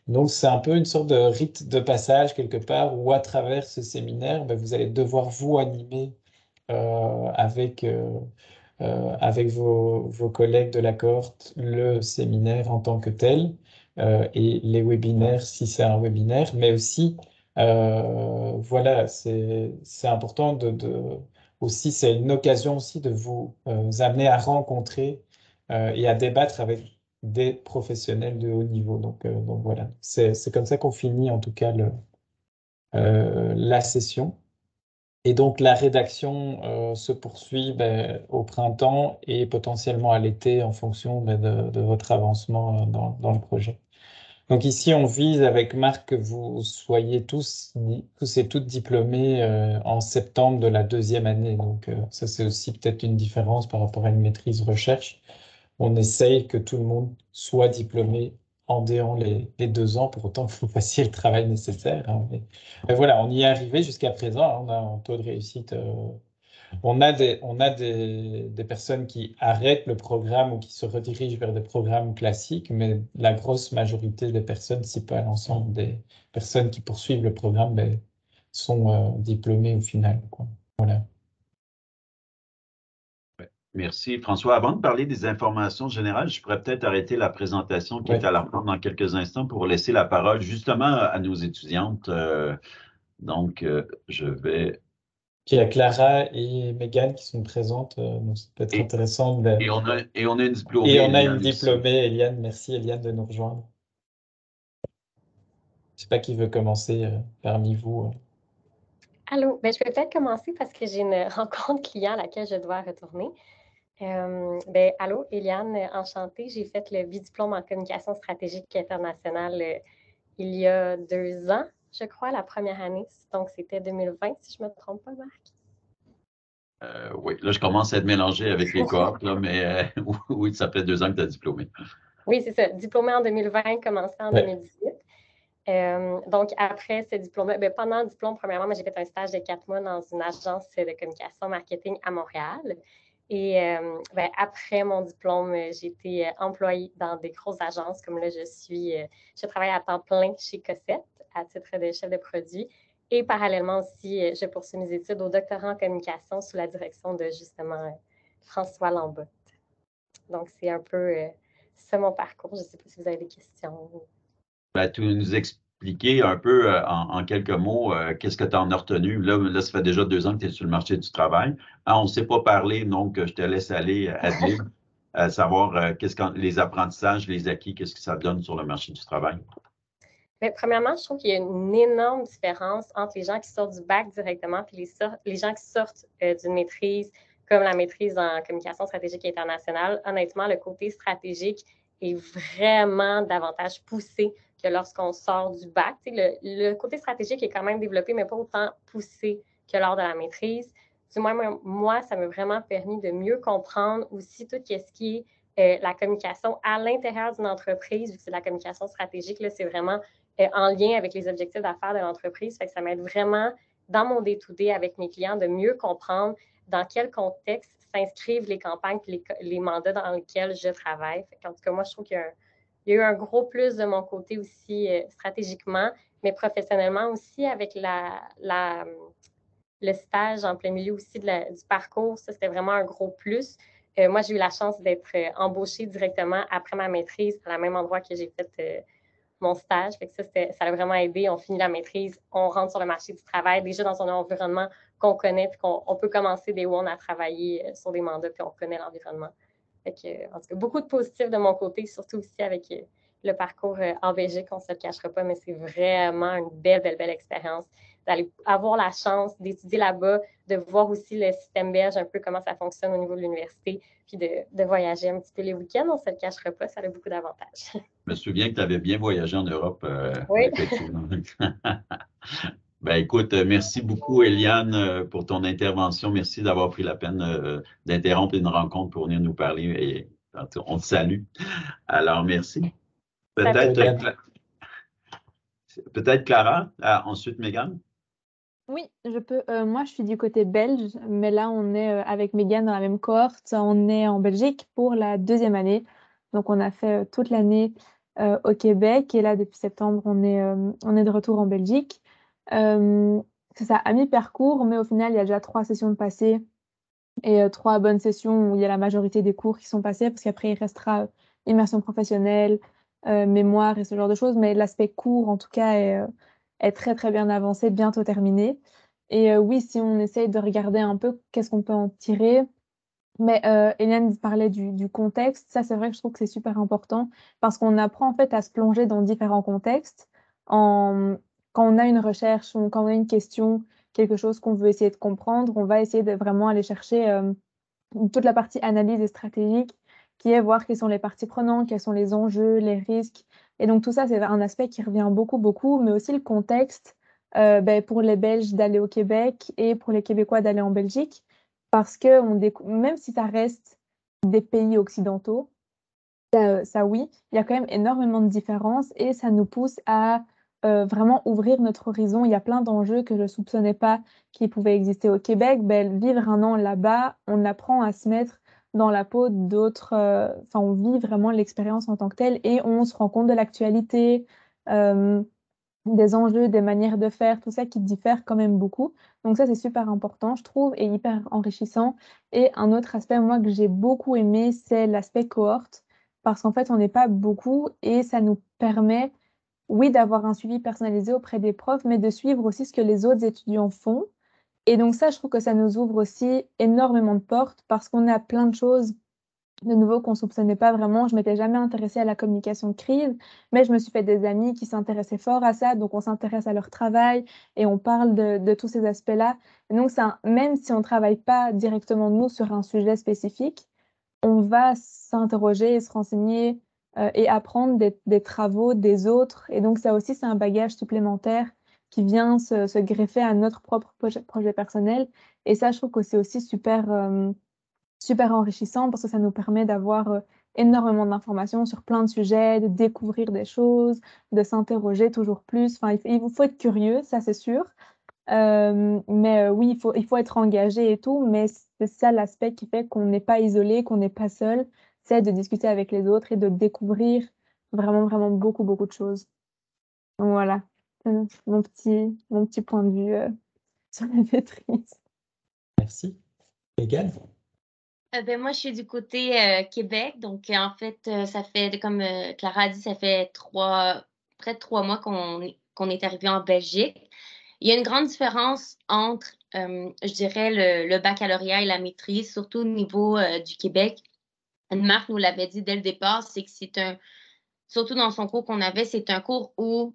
Donc, c'est un peu une sorte de rite de passage quelque part où à travers ce séminaire, ben, vous allez devoir vous animer avec vos collègues de la cohorte le séminaire en tant que tel et les webinaires si c'est un webinaire, mais aussi, voilà, c'est important aussi, c'est une occasion aussi de vous amener à rencontrer et à débattre avec des professionnels de haut niveau. Donc voilà, c'est comme ça qu'on finit en tout cas la session. Et donc, la rédaction se poursuit au printemps et potentiellement à l'été en fonction de votre avancement dans le projet. Donc ici, on vise avec Marc que vous soyez tous et toutes diplômés en septembre de la deuxième année. Donc ça, c'est aussi peut-être une différence par rapport à une maîtrise recherche. On essaye que tout le monde soit diplômé en déant les 2 ans, pour autant que vous fassiez le travail nécessaire. Hein. Mais voilà, on y est arrivé jusqu'à présent. Hein. On a un taux de réussite. On a des personnes qui arrêtent le programme ou qui se redirigent vers des programmes classiques, mais la grosse majorité des personnes, si pas l'ensemble des personnes qui poursuivent le programme, sont diplômées au final, quoi. Voilà. Merci, François. Avant de parler des informations générales, je pourrais peut-être arrêter la présentation qui est à la fin dans quelques instants pour laisser la parole justement à nos étudiantes. Donc, je vais... Puis il y a Clara et Megan qui sont présentes, donc ça peut être intéressant. Et on a une diplômée. Et on a une diplômée, Eliane. Merci Eliane de nous rejoindre. Je ne sais pas qui veut commencer parmi vous. Allô, je vais peut-être commencer parce que j'ai une rencontre client à laquelle je dois retourner. Allô, Eliane, enchantée. J'ai fait le bidiplôme en communication stratégique internationale il y a 2 ans, je crois, la première année. Donc, c'était 2020, si je ne me trompe pas, Marc. Oui, là, je commence à être mélangé avec les cohortes, là, mais oui, ça fait 2 ans que tu as diplômé. Oui, c'est ça. Diplômé en 2020, commencé en 2018. Donc, après ce diplôme-là, pendant le diplôme, premièrement, j'ai fait un stage de 4 mois dans une agence de communication marketing à Montréal. Et après mon diplôme, j'ai été employée dans des grosses agences, comme là, je travaille à temps plein chez Cossette à titre de chef de produit. Et parallèlement aussi, je poursuis mes études au doctorat en communication sous la direction de, justement, François Lambotte. Donc, c'est un peu ça mon parcours. Je ne sais pas si vous avez des questions. Tu nous expliquer un peu en quelques mots qu'est-ce que tu en as retenu. Là, ça fait déjà 2 ans que tu es sur le marché du travail. On ne s'est pas parlé, donc je te laisse aller ad lib, savoir les apprentissages, les acquis, qu'est-ce que ça donne sur le marché du travail. Premièrement, je trouve qu'il y a une énorme différence entre les gens qui sortent du bac directement et les gens qui sortent d'une maîtrise comme la maîtrise en communication stratégique internationale. Honnêtement, le côté stratégique est vraiment davantage poussé que lorsqu'on sort du bac. Le côté stratégique est quand même développé, mais pas autant poussé que lors de la maîtrise. Du moins, moi, ça m'a vraiment permis de mieux comprendre aussi tout ce qui est la communication à l'intérieur d'une entreprise, vu que c'est la communication stratégique, là, c'est vraiment en lien avec les objectifs d'affaires de l'entreprise. Fait que ça m'aide vraiment dans mon day-to-day avec mes clients de mieux comprendre dans quel contexte s'inscrivent les campagnes et les mandats dans lesquels je travaille. En tout cas, moi, je trouve qu'il y a eu un gros plus de mon côté aussi stratégiquement, mais professionnellement aussi avec le stage en plein milieu aussi du parcours. Ça, c'était vraiment un gros plus. Moi, j'ai eu la chance d'être embauchée directement après ma maîtrise à la même endroit que j'ai fait mon stage. Fait que ça a vraiment aidé. On finit la maîtrise, on rentre sur le marché du travail, déjà dans un environnement qu'on connaît, puis qu'on peut commencer day one à travailler sur des mandats, puis on connaît l'environnement. Fait que, en tout cas, beaucoup de positifs de mon côté, surtout aussi avec le parcours en Belgique, on ne se le cachera pas, mais c'est vraiment une belle expérience d'aller avoir la chance d'étudier là-bas, de voir aussi le système belge, un peu comment ça fonctionne au niveau de l'université, puis de voyager un petit peu les week-ends. On ne se le cachera pas, ça a beaucoup d'avantages. Je me souviens que tu avais bien voyagé en Europe, Oui. effectivement. Ben, écoute, merci beaucoup, Eliane, pour ton intervention. Merci d'avoir pris la peine d'interrompre une rencontre pour venir nous parler et on te salue. Alors, merci. Peut-être Clara, ensuite Mégane. Oui, je peux. Moi, je suis du côté belge, mais là, on est avec Mégane dans la même cohorte. On est en Belgique pour la 2e année. Donc, on a fait toute l'année au Québec. Et là, depuis septembre, on est de retour en Belgique. C'est ça, à mi-parcours, mais au final, il y a déjà 3 sessions de passées et 3 bonnes sessions où il y a la majorité des cours qui sont passés, parce qu'après, il restera immersion professionnelle, mémoire et ce genre de choses. Mais l'aspect cours, en tout cas, est très, très bien avancé, bientôt terminé. Et oui, si on essaye de regarder un peu qu'est-ce qu'on peut en tirer, mais Hélène parlait du contexte. Ça, c'est vrai que je trouve que c'est super important parce qu'on apprend en fait à se plonger dans différents contextes. Quand on a une recherche ou quand on a une question, quelque chose qu'on veut essayer de comprendre, on va essayer de vraiment aller chercher toute la partie analyse et stratégique, qui est voir quelles sont les parties prenantes, quels sont les enjeux, les risques. Et donc tout ça, c'est un aspect qui revient beaucoup, beaucoup, mais aussi le contexte pour les Belges d'aller au Québec et pour les Québécois d'aller en Belgique. Parce que même si ça reste des pays occidentaux, ça oui, il y a quand même énormément de différences et ça nous pousse à vraiment ouvrir notre horizon. Il y a plein d'enjeux que je ne soupçonnais pas qui pouvaient exister au Québec. Vivre un an là-bas, on apprend à se mettre dans la peau d'autres, on vit vraiment l'expérience en tant que telle et on se rend compte de l'actualité, des enjeux, des manières de faire, tout ça qui diffère quand même beaucoup. Donc ça, c'est super important, je trouve, et hyper enrichissant. Et un autre aspect, moi, que j'ai beaucoup aimé, c'est l'aspect cohorte, parce qu'en fait, on n'est pas beaucoup et ça nous permet, oui, d'avoir un suivi personnalisé auprès des profs, mais de suivre aussi ce que les autres étudiants font. Et donc ça, je trouve que ça nous ouvre aussi énormément de portes parce qu'on a plein de choses de nouveau qu'on ne soupçonnait pas vraiment. Je m'étais jamais intéressée à la communication de crise, mais je me suis fait des amis qui s'intéressaient fort à ça, donc on s'intéresse à leur travail et on parle de tous ces aspects-là. Et donc, même si on ne travaille pas directement, nous, sur un sujet spécifique, on va s'interroger et se renseigner et apprendre des travaux des autres. Et donc, ça aussi, c'est un bagage supplémentaire qui vient se greffer à notre propre projet personnel. Et ça, je trouve que c'est aussi super enrichissant parce que ça nous permet d'avoir énormément d'informations sur plein de sujets, de découvrir des choses, de s'interroger toujours plus. Enfin, il faut être curieux, ça c'est sûr. Mais oui, il faut être engagé et tout, mais c'est ça l'aspect qui fait qu'on n'est pas isolé, qu'on n'est pas seul, c'est de discuter avec les autres et de découvrir vraiment, vraiment beaucoup, beaucoup de choses. Donc voilà, mon petit point de vue sur la maîtrise. Merci. Mégane? Moi, je suis du côté Québec. Donc, en fait, ça fait, comme Clara a dit, ça fait près de 3 mois qu'on est arrivé en Belgique. Il y a une grande différence entre, je dirais, le baccalauréat et la maîtrise, surtout au niveau du Québec. Marc nous l'avait dit dès le départ, c'est que surtout dans son cours qu'on avait, c'est un cours où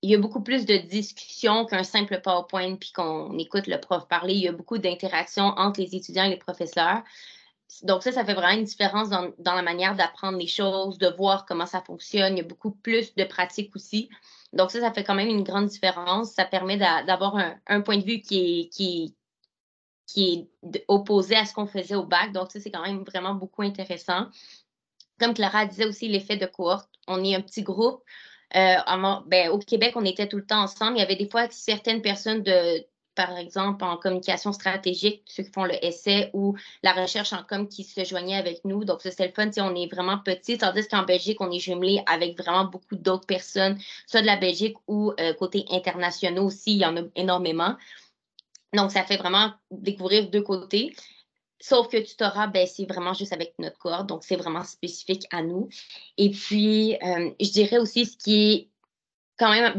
il y a beaucoup plus de discussions qu'un simple PowerPoint, puis qu'on écoute le prof parler. Il y a beaucoup d'interactions entre les étudiants et les professeurs. Donc ça fait vraiment une différence dans la manière d'apprendre les choses, de voir comment ça fonctionne. Il y a beaucoup plus de pratique aussi. Donc ça fait quand même une grande différence. Ça permet d'avoir un point de vue qui est opposé à ce qu'on faisait au bac. Donc ça, c'est quand même vraiment beaucoup intéressant. Comme Clara disait aussi, l'effet de cohorte. On est un petit groupe. Au Québec, on était tout le temps ensemble. Il y avait des fois certaines personnes par exemple, en communication stratégique, ceux qui font le essai ou la recherche en com qui se joignaient avec nous. Donc, ça, c'était le fun. On est vraiment petit, tandis qu'en Belgique, on est jumelé avec vraiment beaucoup d'autres personnes, soit de la Belgique ou côté international aussi, il y en a énormément. Donc, ça fait vraiment découvrir 2 côtés. Sauf que tutorat, c'est vraiment juste avec notre cohorte, donc c'est vraiment spécifique à nous. Et puis, je dirais aussi ce qui est quand même,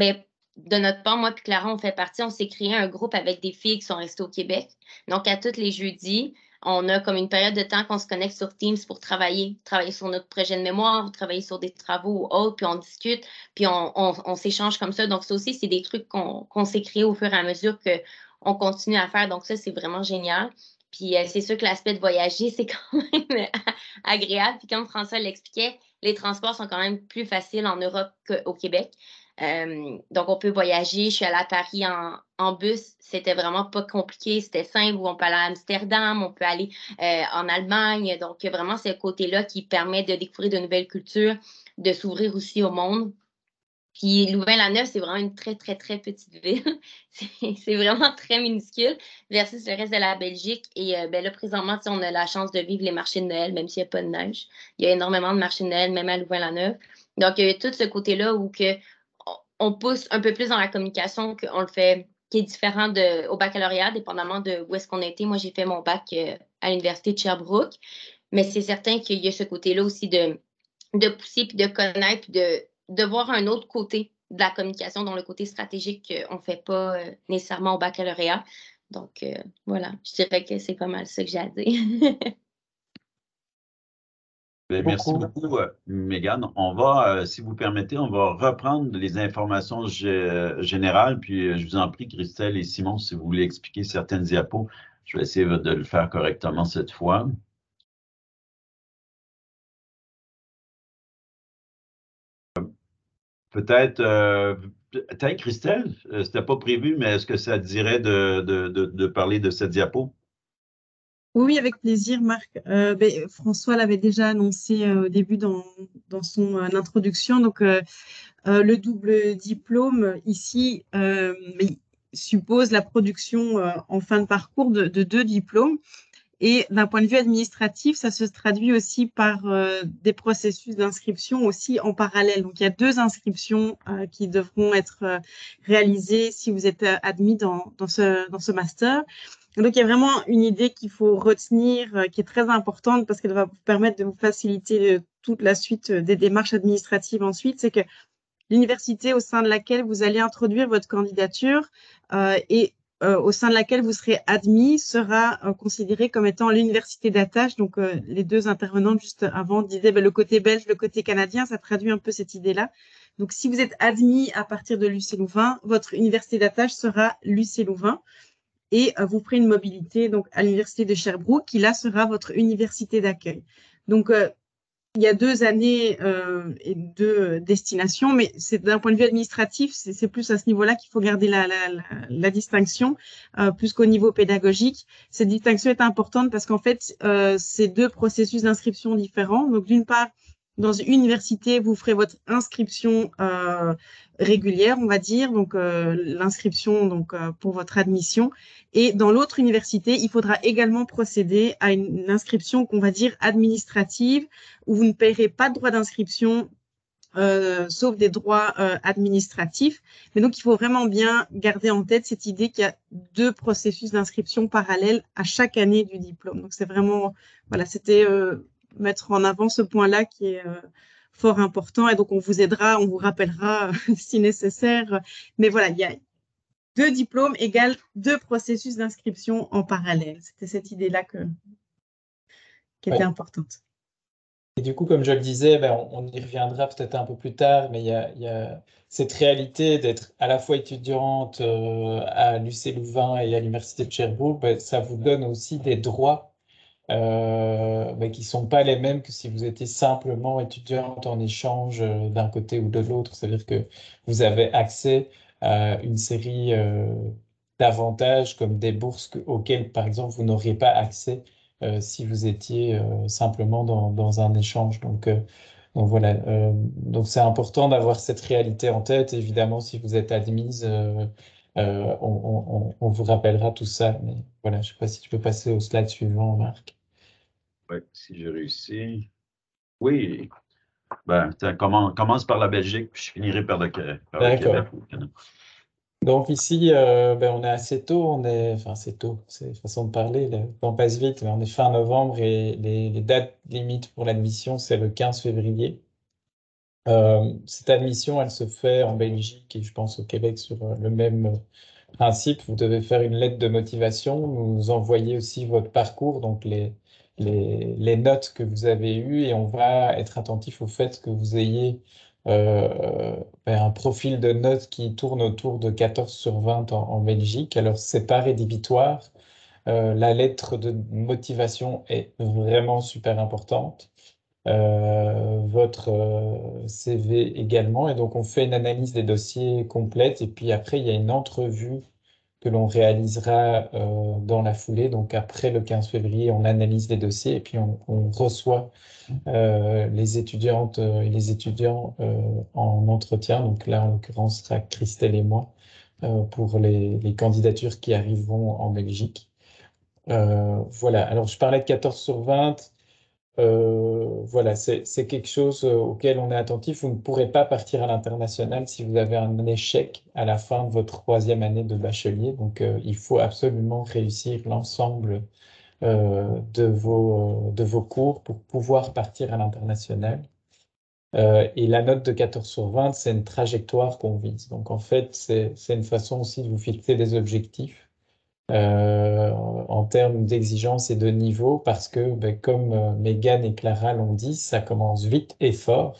de notre part, moi et Clara, on fait partie, on s'est créé un groupe avec des filles qui sont restées au Québec. Donc, à tous les jeudis, On a comme une période de temps qu'on se connecte sur Teams pour travailler sur notre projet de mémoire, travailler sur des travaux ou autres, puis on discute, puis on s'échange comme ça. Donc, ça aussi, c'est des trucs qu'on s'est créés au fur et à mesure qu'on continue à faire. Donc, ça, c'est vraiment génial. Puis, c'est sûr que l'aspect de voyager, c'est quand même agréable. Puis, comme François l'expliquait, les transports sont quand même plus faciles en Europe qu'au Québec. Donc, on peut voyager. Je suis allée à Paris en bus. C'était vraiment pas compliqué. C'était simple. On peut aller à Amsterdam, on peut aller en Allemagne. Donc, vraiment, c'est le côté-là qui permet de découvrir de nouvelles cultures, de s'ouvrir aussi au monde. Puis Louvain-la-Neuve, c'est vraiment une très, très, très petite ville. C'est vraiment très minuscule versus le reste de la Belgique. Et ben là, présentement, on a la chance de vivre les marchés de Noël, même s'il n'y a pas de neige. Il y a énormément de marchés de Noël, même à Louvain-la-Neuve. Donc, il y a tout ce côté-là où on pousse un peu plus dans la communication, qu'on le fait, qui est différent au baccalauréat, dépendamment de où est-ce qu'on a été. Moi, j'ai fait mon bac à l'Université de Sherbrooke. Mais c'est certain qu'il y a ce côté-là aussi de pousser, puis de connaître, puis de voir un autre côté de la communication, dont le côté stratégique qu'on ne fait pas nécessairement au baccalauréat. Donc, voilà, je dirais que c'est pas mal ça que j'ai à dire. Merci beaucoup, Mégane. On va, si vous permettez, on va reprendre les informations générales, puis je vous en prie, Christelle et Simon, si vous voulez expliquer certaines diapos, je vais essayer de le faire correctement cette fois. Peut-être, Christelle, c'était pas prévu, mais est-ce que ça te dirait de parler de cette diapo? Oui, avec plaisir, Marc. François l'avait déjà annoncé au début dans son introduction. Donc, le double diplôme ici suppose la production en fin de parcours de 2 diplômes. Et d'un point de vue administratif, ça se traduit aussi par des processus d'inscription aussi en parallèle. Donc, il y a 2 inscriptions qui devront être réalisées si vous êtes admis dans ce master. Donc, il y a vraiment une idée qu'il faut retenir, qui est très importante parce qu'elle va vous permettre de vous faciliter toute la suite des démarches administratives ensuite. C'est que l'université au sein de laquelle vous allez introduire votre candidature et au sein de laquelle vous serez admis sera considérée comme étant l'université d'attache. Donc, les 2 intervenantes juste avant disaient le côté belge, le côté canadien, ça traduit un peu cette idée-là. Donc, si vous êtes admis à partir de l'UC Louvain, votre université d'attache sera l'UC Louvain. Et vous ferez une mobilité donc, à l'université de Sherbrooke, qui là sera votre université d'accueil. Donc, il y a 2 années et 2 destinations, mais c'est d'un point de vue administratif, c'est plus à ce niveau-là qu'il faut garder la distinction, plus qu'au niveau pédagogique. Cette distinction est importante parce qu'en fait, c'est 2 processus d'inscription différents. Donc, d'une part, dans une université, vous ferez votre inscription régulière, on va dire, donc l'inscription donc pour votre admission. Et dans l'autre université, il faudra également procéder à une inscription qu'on va dire administrative, où vous ne paierez pas de droits d'inscription, sauf des droits administratifs. Mais donc, il faut vraiment bien garder en tête cette idée qu'il y a 2 processus d'inscription parallèles à chaque année du diplôme. Donc, c'est vraiment, voilà, c'était mettre en avant ce point-là qui est fort important. Et donc, on vous aidera, on vous rappellera si nécessaire. Mais voilà, il y a 2 diplômes égale 2 processus d'inscription en parallèle. C'était cette idée-là qui était importante. Et du coup, comme je le disais, on y reviendra peut-être un peu plus tard, mais il y a cette réalité d'être à la fois étudiante à l'UC Louvain et à l'Université de Sherbrooke, ça vous donne aussi des droits qui ne sont pas les mêmes que si vous étiez simplement étudiante en échange d'un côté ou de l'autre. C'est-à-dire que vous avez accès à une série d'avantages comme des bourses auxquelles, par exemple, vous n'auriez pas accès si vous étiez simplement dans un échange. Donc voilà, donc c'est important d'avoir cette réalité en tête. Évidemment, si vous êtes admise, on vous rappellera tout ça. Mais voilà, je ne sais pas si tu peux passer au slide suivant, Marc. Oui, si j'ai réussi. Oui. Commence par la Belgique, puis je finirai par le Québec. Donc ici, on est assez tôt, enfin c'est tôt, c'est une façon de parler, le temps passe vite, mais on est fin novembre et les dates limites pour l'admission, c'est le 15 février. Cette admission, elle se fait en Belgique et je pense au Québec sur le même principe, vous devez faire une lettre de motivation, nous envoyer aussi votre parcours, donc les notes que vous avez eues, et on va être attentif au fait que vous ayez un profil de notes qui tourne autour de 14 sur 20 en Belgique. Alors, c'est pas rédhibitoire. La lettre de motivation est vraiment super importante. Votre CV également. Et donc, on fait une analyse des dossiers complète. Et puis après, il y a une entrevue que l'on réalisera dans la foulée. Donc, après le 15 février, on analyse les dossiers et puis on reçoit les étudiantes et les étudiants en entretien. Donc là, en l'occurrence, ce sera Christelle et moi pour les candidatures qui arriveront en Belgique. Voilà, alors je parlais de 14 sur 20. Voilà, c'est quelque chose auquel on est attentif. Vous ne pourrez pas partir à l'international si vous avez un échec à la fin de votre 3e année de bachelier. Donc, il faut absolument réussir l'ensemble de vos cours pour pouvoir partir à l'international. Et la note de 14 sur 20, c'est une trajectoire qu'on vise. Donc, en fait, c'est une façon aussi de vous fixer des objectifs en termes d'exigence et de niveau, parce que, comme Megan et Clara l'ont dit, ça commence vite et fort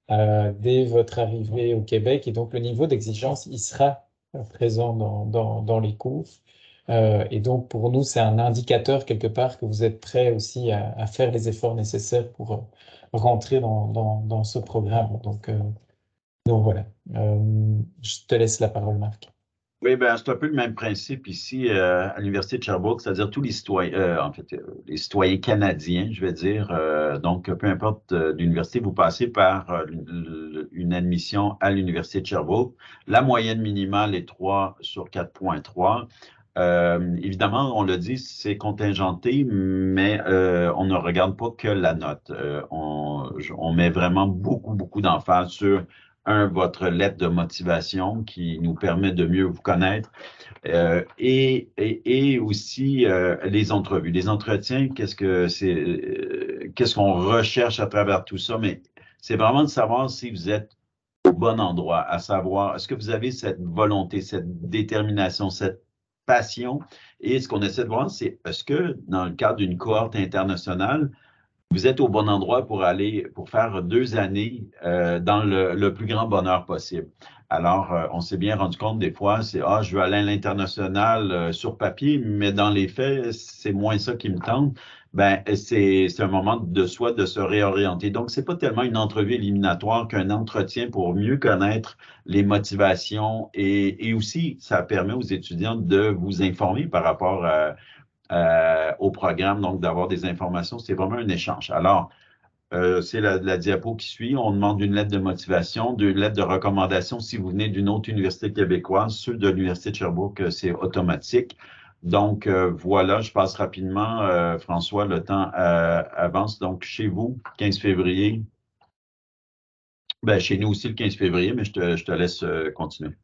dès votre arrivée au Québec, et donc le niveau d'exigence, il sera présent dans les cours. Et donc pour nous, c'est un indicateur quelque part que vous êtes prêts aussi à faire les efforts nécessaires pour rentrer dans ce programme. Donc voilà, je te laisse la parole, Marc. Oui, ben, c'est un peu le même principe ici à l'Université de Sherbrooke, c'est-à-dire tous les citoyens, les citoyens canadiens, je vais dire. Donc, peu importe l'université, vous passez par une admission à l'Université de Sherbrooke. La moyenne minimale est 3 sur 4,3. Évidemment, on l'a dit, c'est contingenté, mais on ne regarde pas que la note. On met vraiment beaucoup, beaucoup d'emphase sur votre lettre de motivation qui nous permet de mieux vous connaître et aussi les entrevues. Les entretiens, qu'est-ce qu'on recherche à travers tout ça? Mais c'est vraiment de savoir si vous êtes au bon endroit, à savoir, est-ce que vous avez cette volonté, cette détermination, cette passion? Et ce qu'on essaie de voir, c'est est-ce que dans le cadre d'une cohorte internationale, vous êtes au bon endroit pour faire 2 années dans le plus grand bonheur possible. Alors, on s'est bien rendu compte des fois, je veux aller à l'international sur papier, mais dans les faits, c'est moins ça qui me tente. Ben, c'est un moment de soi de se réorienter. Donc, c'est pas tellement une entrevue éliminatoire qu'un entretien pour mieux connaître les motivations et aussi, ça permet aux étudiants de vous informer par rapport au programme, donc d'avoir des informations. C'est vraiment un échange. Alors, c'est la diapo qui suit. On demande une lettre de motivation, 2 lettres de recommandation si vous venez d'une autre université québécoise. Ceux de l'Université de Sherbrooke, c'est automatique. Donc, voilà, je passe rapidement. François, le temps avance. Donc, chez vous, 15 février. Ben, chez nous aussi, le 15 février, mais je te laisse continuer.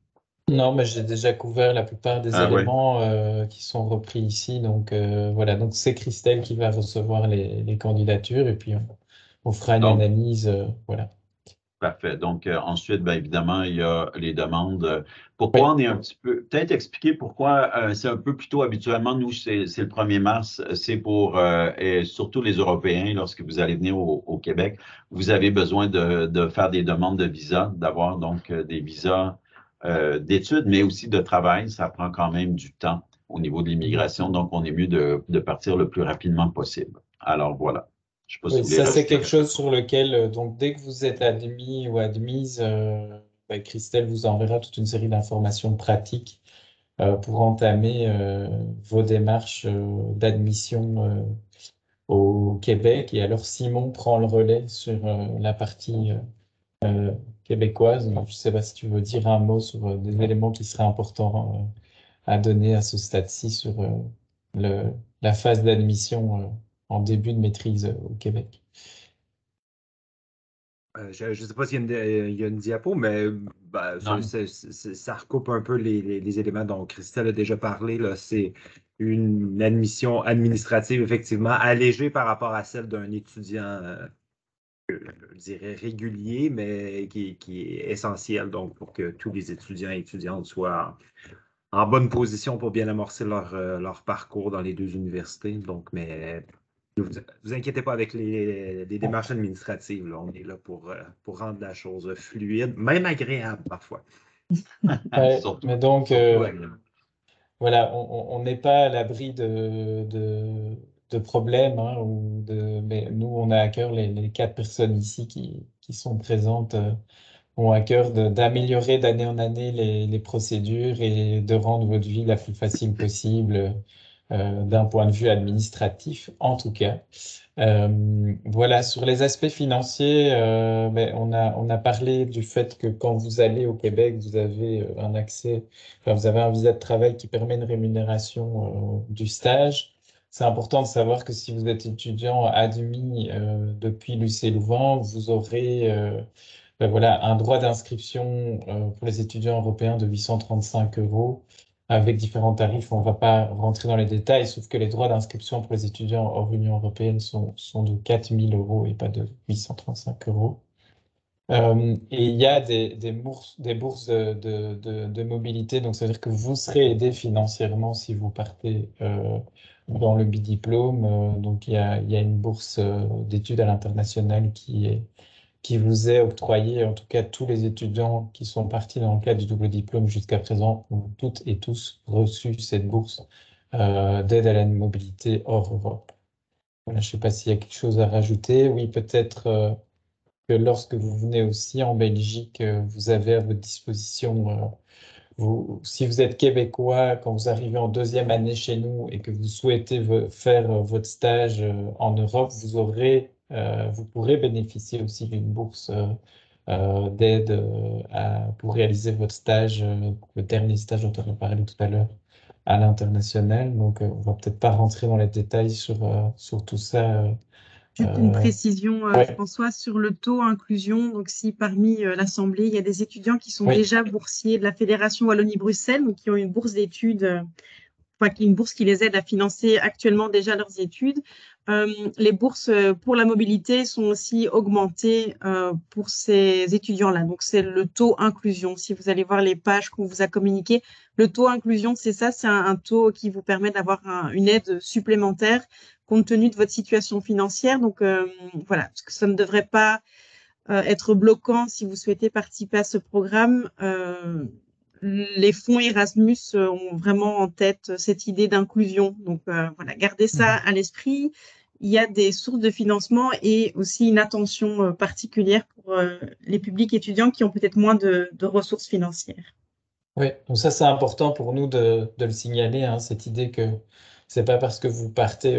Non, mais j'ai déjà couvert la plupart des Ah, ouais. éléments qui sont repris ici. Donc voilà, donc c'est Christelle qui va recevoir les candidatures et puis on fera une Donc, analyse. Voilà. Parfait. Donc, ensuite, bien évidemment, il y a les demandes. Pourquoi Oui. on est un petit peu. Peut-être expliquer pourquoi c'est un peu plus tôt habituellement. Nous, c'est le 1er mars. C'est pour et surtout les Européens, lorsque vous allez venir au Québec, vous avez besoin de faire des demandes de visa, d'avoir donc des visas d'études, mais aussi de travail. Ça prend quand même du temps au niveau de l'immigration. Donc, on est mieux de partir le plus rapidement possible. Alors, voilà. Je ne sais pas si Oui, vous voulez ça c'est rajouter quelque chose sur lequel, donc dès que vous êtes admis ou admise, Christelle vous enverra toute une série d'informations pratiques pour entamer vos démarches d'admission au Québec. Et alors Simon prend le relais sur la partie québécoise. Donc, je ne sais pas si tu veux dire un mot sur des éléments qui seraient importants à donner à ce stade-ci sur la phase d'admission en début de maîtrise au Québec. Je ne sais pas s'il y a une diapo, mais ben, Non. ça recoupe un peu les éléments dont Christelle a déjà parlé. C'est une admission administrative, effectivement, allégée par rapport à celle d'un étudiant, je dirais, régulier, mais qui est essentielle donc, pour que tous les étudiants et étudiantes soient en bonne position pour bien amorcer leur parcours dans les deux universités. Donc, mais vous inquiétez pas avec les démarches administratives. Là. On est là pour rendre la chose fluide, même agréable parfois. Ouais, Surtout, mais donc, surtout agréable. voilà, on n'est pas à l'abri de problèmes, hein, mais nous, on a à cœur, les 4 personnes ici qui sont présentes, ont à cœur d'améliorer d'année en année les procédures et de rendre votre vie la plus facile possible d'un point de vue administratif, en tout cas. Voilà, sur les aspects financiers, ben, on a parlé du fait que quand vous allez au Québec, vous avez vous avez un visa de travail qui permet une rémunération du stage. C'est important de savoir que si vous êtes étudiant admis depuis l'UC Louvain, vous aurez ben voilà, un droit d'inscription pour les étudiants européens de 835 € avec différents tarifs. On ne va pas rentrer dans les détails, sauf que les droits d'inscription pour les étudiants hors Union européenne sont de 4 000 € et pas de 835 €. Et il y a des bourses de mobilité, donc ça veut dire que vous serez aidé financièrement si vous partez dans le bidiplôme. Donc il y a une bourse d'études à l'international qui vous est octroyée, en tout cas tous les étudiants qui sont partis dans le cadre du double diplôme jusqu'à présent ont toutes et tous reçu cette bourse d'aide à la mobilité hors Europe. Voilà, je ne sais pas s'il y a quelque chose à rajouter. Oui, peut-être que lorsque vous venez aussi en Belgique, vous avez à votre disposition, si vous êtes québécois, quand vous arrivez en 2e année chez nous et que vous souhaitez faire votre stage en Europe, vous pourrez bénéficier aussi d'une bourse d'aide pour réaliser votre stage, le dernier stage dont on a parlé tout à l'heure, à l'international. Donc, on va peut-être pas rentrer dans les détails sur tout ça. Juste une précision, Ouais. François, sur le taux inclusion. Donc, si parmi l'Assemblée, il y a des étudiants qui sont Oui. déjà boursiers de la Fédération Wallonie-Bruxelles, donc qui ont une bourse d'études, une bourse qui les aide à financer actuellement déjà leurs études. Les bourses pour la mobilité sont aussi augmentées pour ces étudiants-là. Donc, c'est le taux inclusion. Si vous allez voir les pages qu'on vous a communiquées, le taux inclusion, c'est ça, c'est un taux qui vous permet d'avoir une aide supplémentaire compte tenu de votre situation financière. Donc, voilà, parce que ça ne devrait pas être bloquant si vous souhaitez participer à ce programme. Les fonds Erasmus ont vraiment en tête cette idée d'inclusion. Donc, voilà, gardez ça à l'esprit. Il y a des sources de financement et aussi une attention particulière pour les publics étudiants qui ont peut-être moins de ressources financières. Oui, donc ça c'est important pour nous de le signaler, hein, cette idée que c'est pas parce que vous partez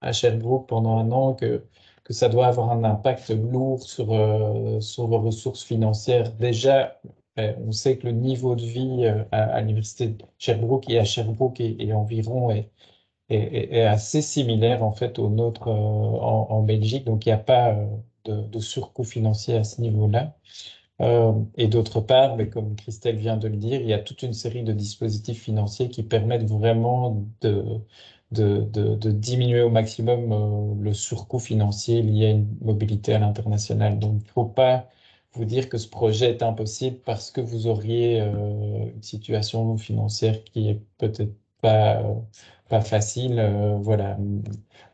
à Sherbrooke pendant un an que ça doit avoir un impact lourd sur vos ressources financières. Déjà, on sait que le niveau de vie à l'université de Sherbrooke et à Sherbrooke et environ est assez similaire en fait au nôtre en Belgique, donc il n'y a pas de surcoût financier à ce niveau-là. Et d'autre part, mais comme Christelle vient de le dire, il y a toute une série de dispositifs financiers qui permettent vraiment de diminuer au maximum le surcoût financier lié à une mobilité à l'international. Donc, il ne faut pas vous dire que ce projet est impossible parce que vous auriez une situation financière qui est peut-être pas facile. Voilà.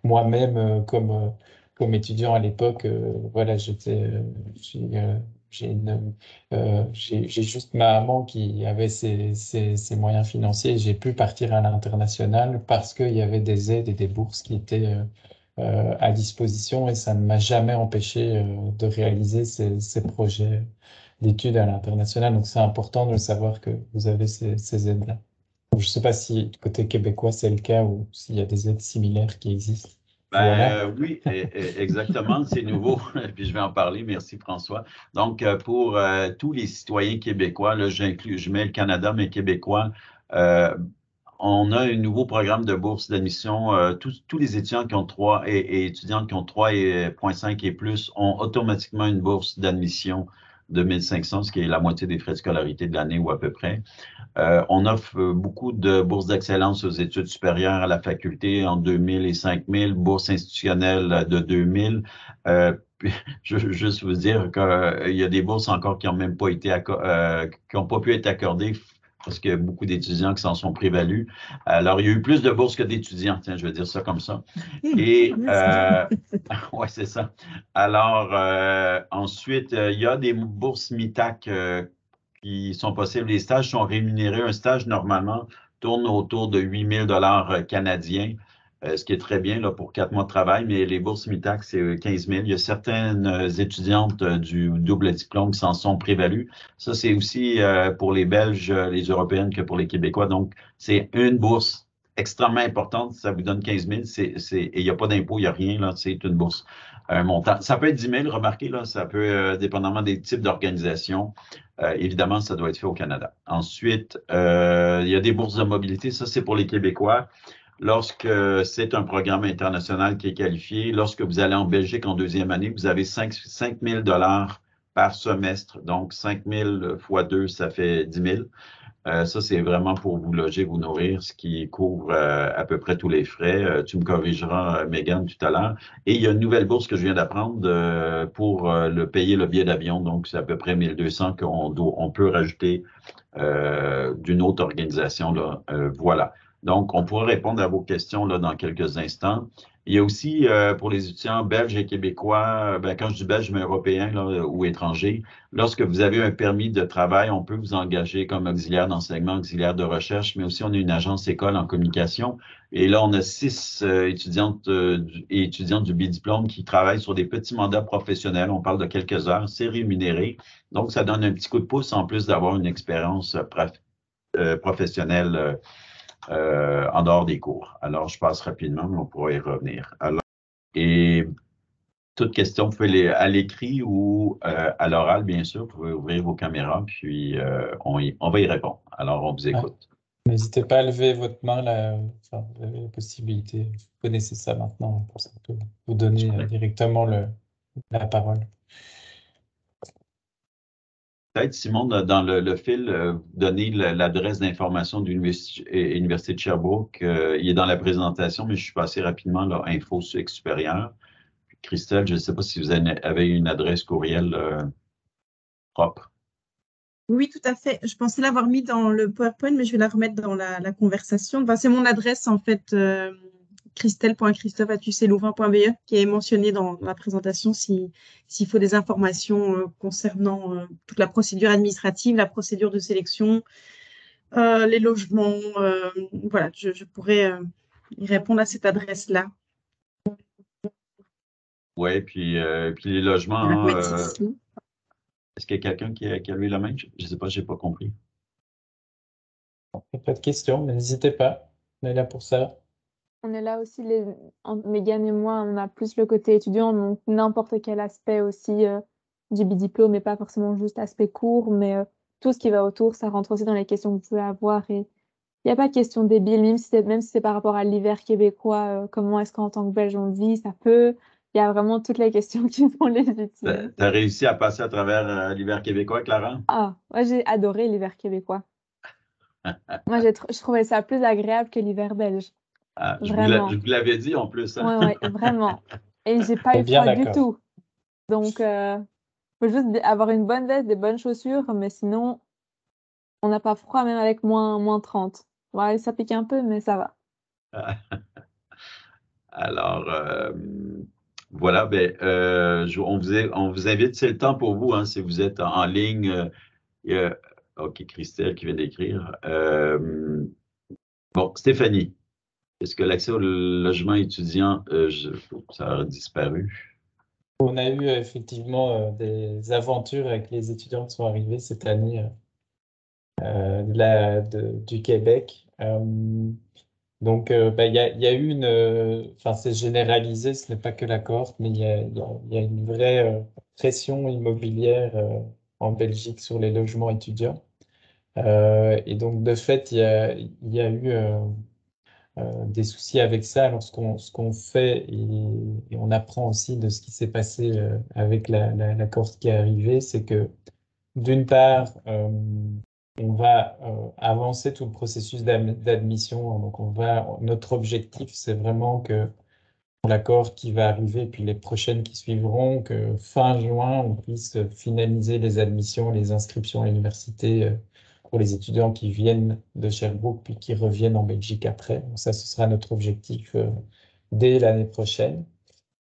Moi-même, comme étudiant à l'époque, voilà, j'ai juste ma maman qui avait ses moyens financiers. J'ai pu partir à l'international parce qu'il y avait des aides et des bourses qui étaient à disposition et ça ne m'a jamais empêché de réaliser ces projets d'études à l'international. Donc c'est important de le savoir que vous avez ces aides-là. Je ne sais pas si du côté québécois c'est le cas ou s'il y a des aides similaires qui existent. Voilà. Oui, exactement, c'est nouveau, puis je vais en parler, merci François. Donc, pour tous les citoyens québécois, là, je mets le Canada, mais québécois, on a un nouveau programme de bourse d'admission. Tous les étudiants qui ont 3 et étudiantes qui ont 3,5 et plus ont automatiquement une bourse d'admission de 1 500, ce qui est la moitié des frais de scolarité de l'année ou à peu près. On offre beaucoup de bourses d'excellence aux études supérieures à la faculté en 2 000 et 5 000, bourses institutionnelles de 2 000. Je veux juste vous dire qu'il y a des bourses encore qui n'ont même pas été qui n'ont pas pu être accordées parce qu'il y a beaucoup d'étudiants qui s'en sont prévalus. Alors, il y a eu plus de bourses que d'étudiants, tiens, je vais dire ça comme ça. Et, ouais, c'est ça. Alors, ensuite, il y a des bourses MITAC qui sont possibles. Les stages sont rémunérés. Un stage, normalement, tourne autour de 8 000 $ canadiens, ce qui est très bien là, pour 4 mois de travail, mais les bourses MITAC, c'est 15 000. Il y a certaines étudiantes du double diplôme qui s'en sont prévalues. Ça, c'est aussi pour les Belges, les Européennes que pour les Québécois. Donc, c'est une bourse extrêmement importante. Ça vous donne 15 000. Et il n'y a pas d'impôt, il n'y a rien. Là, c'est une bourse. Un montant. Ça peut être 10 000, remarquez, là, ça peut, dépendamment des types d'organisations. Évidemment, ça doit être fait au Canada. Ensuite, il y a des bourses de mobilité. Ça, c'est pour les Québécois. Lorsque c'est un programme international qui est qualifié, lorsque vous allez en Belgique en deuxième année, vous avez 5 000 $ par semestre. Donc, 5 000 fois 2, ça fait 10 000. Ça, c'est vraiment pour vous loger, vous nourrir, ce qui couvre à peu près tous les frais. Tu me corrigeras, Megan, tout à l'heure. Et il y a une nouvelle bourse que je viens d'apprendre pour payer le billet d'avion. Donc, c'est à peu près 1 200 qu'on peut rajouter d'une autre organisation. Là. Voilà. Donc, on pourra répondre à vos questions là, dans quelques instants. Il y a aussi pour les étudiants belges et québécois, quand je dis belge, mais européens là, ou étrangers, lorsque vous avez un permis de travail, on peut vous engager comme auxiliaire d'enseignement, auxiliaire de recherche, mais aussi on a une agence école en communication. Et là, on a 6 étudiantes et étudiants du bidiplôme qui travaillent sur des petits mandats professionnels. On parle de quelques heures, c'est rémunéré. Donc, ça donne un petit coup de pouce en plus d'avoir une expérience professionnelle en dehors des cours. Alors, je passe rapidement, mais on pourra y revenir. Alors, et toute question, vous pouvez à l'écrit ou à l'oral, bien sûr. Vous pouvez ouvrir vos caméras, puis on va y répondre. Alors, on vous écoute. N'hésitez pas à lever votre main, là, enfin, vous avez la possibilité. Vous connaissez ça maintenant, pour ça peut vous donner directement la parole. Peut-être, Simon, dans le fil, donner l'adresse d'information de l'Université de Sherbrooke. Il est dans la présentation, mais je suis passé rapidement, là, Info supérieure. Christelle, je ne sais pas si vous avez une adresse courriel propre. Oui, tout à fait. Je pensais l'avoir mis dans le PowerPoint, mais je vais la remettre dans la conversation. Enfin, c'est mon adresse, en fait, christelle.christophe@uclouvain.be, qui est mentionnée dans la présentation s'il faut des informations concernant toute la procédure administrative, la procédure de sélection, les logements. Voilà, je pourrais y répondre à cette adresse-là. Oui, puis les logements. Je vais la remettre ici. Est-ce qu'il y a quelqu'un qui a levé la main? Je ne sais pas, je n'ai pas compris. Il n'y a pas de questions, mais n'hésitez pas. On est là pour ça. On est là aussi, Megan et moi, on a plus le côté étudiant, donc n'importe quel aspect aussi du bidiplôme, et pas forcément juste aspect cours, mais tout ce qui va autour, ça rentre aussi dans les questions que vous pouvez avoir. Et il n'y a pas de question débile, même si c'est par rapport à l'hiver québécois, comment est-ce qu'en tant que Belge on vit, ça peut. Il y a vraiment toutes les questions qui sont légitimes. Tu as réussi à passer à travers l'hiver québécois, Clara? Ah, moi j'ai adoré l'hiver québécois. Moi, je trouvais ça plus agréable que l'hiver belge. Ah, je Vraiment. vous l'avais dit en plus. Hein? Ouais, vraiment. Et j'ai pas eu froid du tout. Donc, faut juste avoir une bonne veste, des bonnes chaussures, mais sinon, on n'a pas froid même avec moins 30. Ouais, ça pique un peu, mais ça va. Alors, voilà, on vous invite, c'est le temps pour vous, hein, si vous êtes en ligne. OK, Christelle qui vient d'écrire. Bon, Stéphanie, est-ce que l'accès au logement étudiant, ça a disparu? On a eu effectivement des aventures avec les étudiants qui sont arrivés cette année du Québec. Donc, il y a eu enfin, c'est généralisé, ce n'est pas que la cohorte, mais il y a une vraie pression immobilière en Belgique sur les logements étudiants. Et donc, de fait, il y a eu des soucis avec ça. Alors, ce qu'on fait, et on apprend aussi de ce qui s'est passé avec la cohorte qui est arrivée, c'est que, d'une part, on va avancer tout le processus d'admission. Donc, notre objectif, c'est vraiment que pour la cohorte qui va arriver, puis les prochaines qui suivront, que fin juin, on puisse finaliser les admissions, les inscriptions à l'université pour les étudiants qui viennent de Sherbrooke puis qui reviennent en Belgique après. Donc ça, ce sera notre objectif dès l'année prochaine.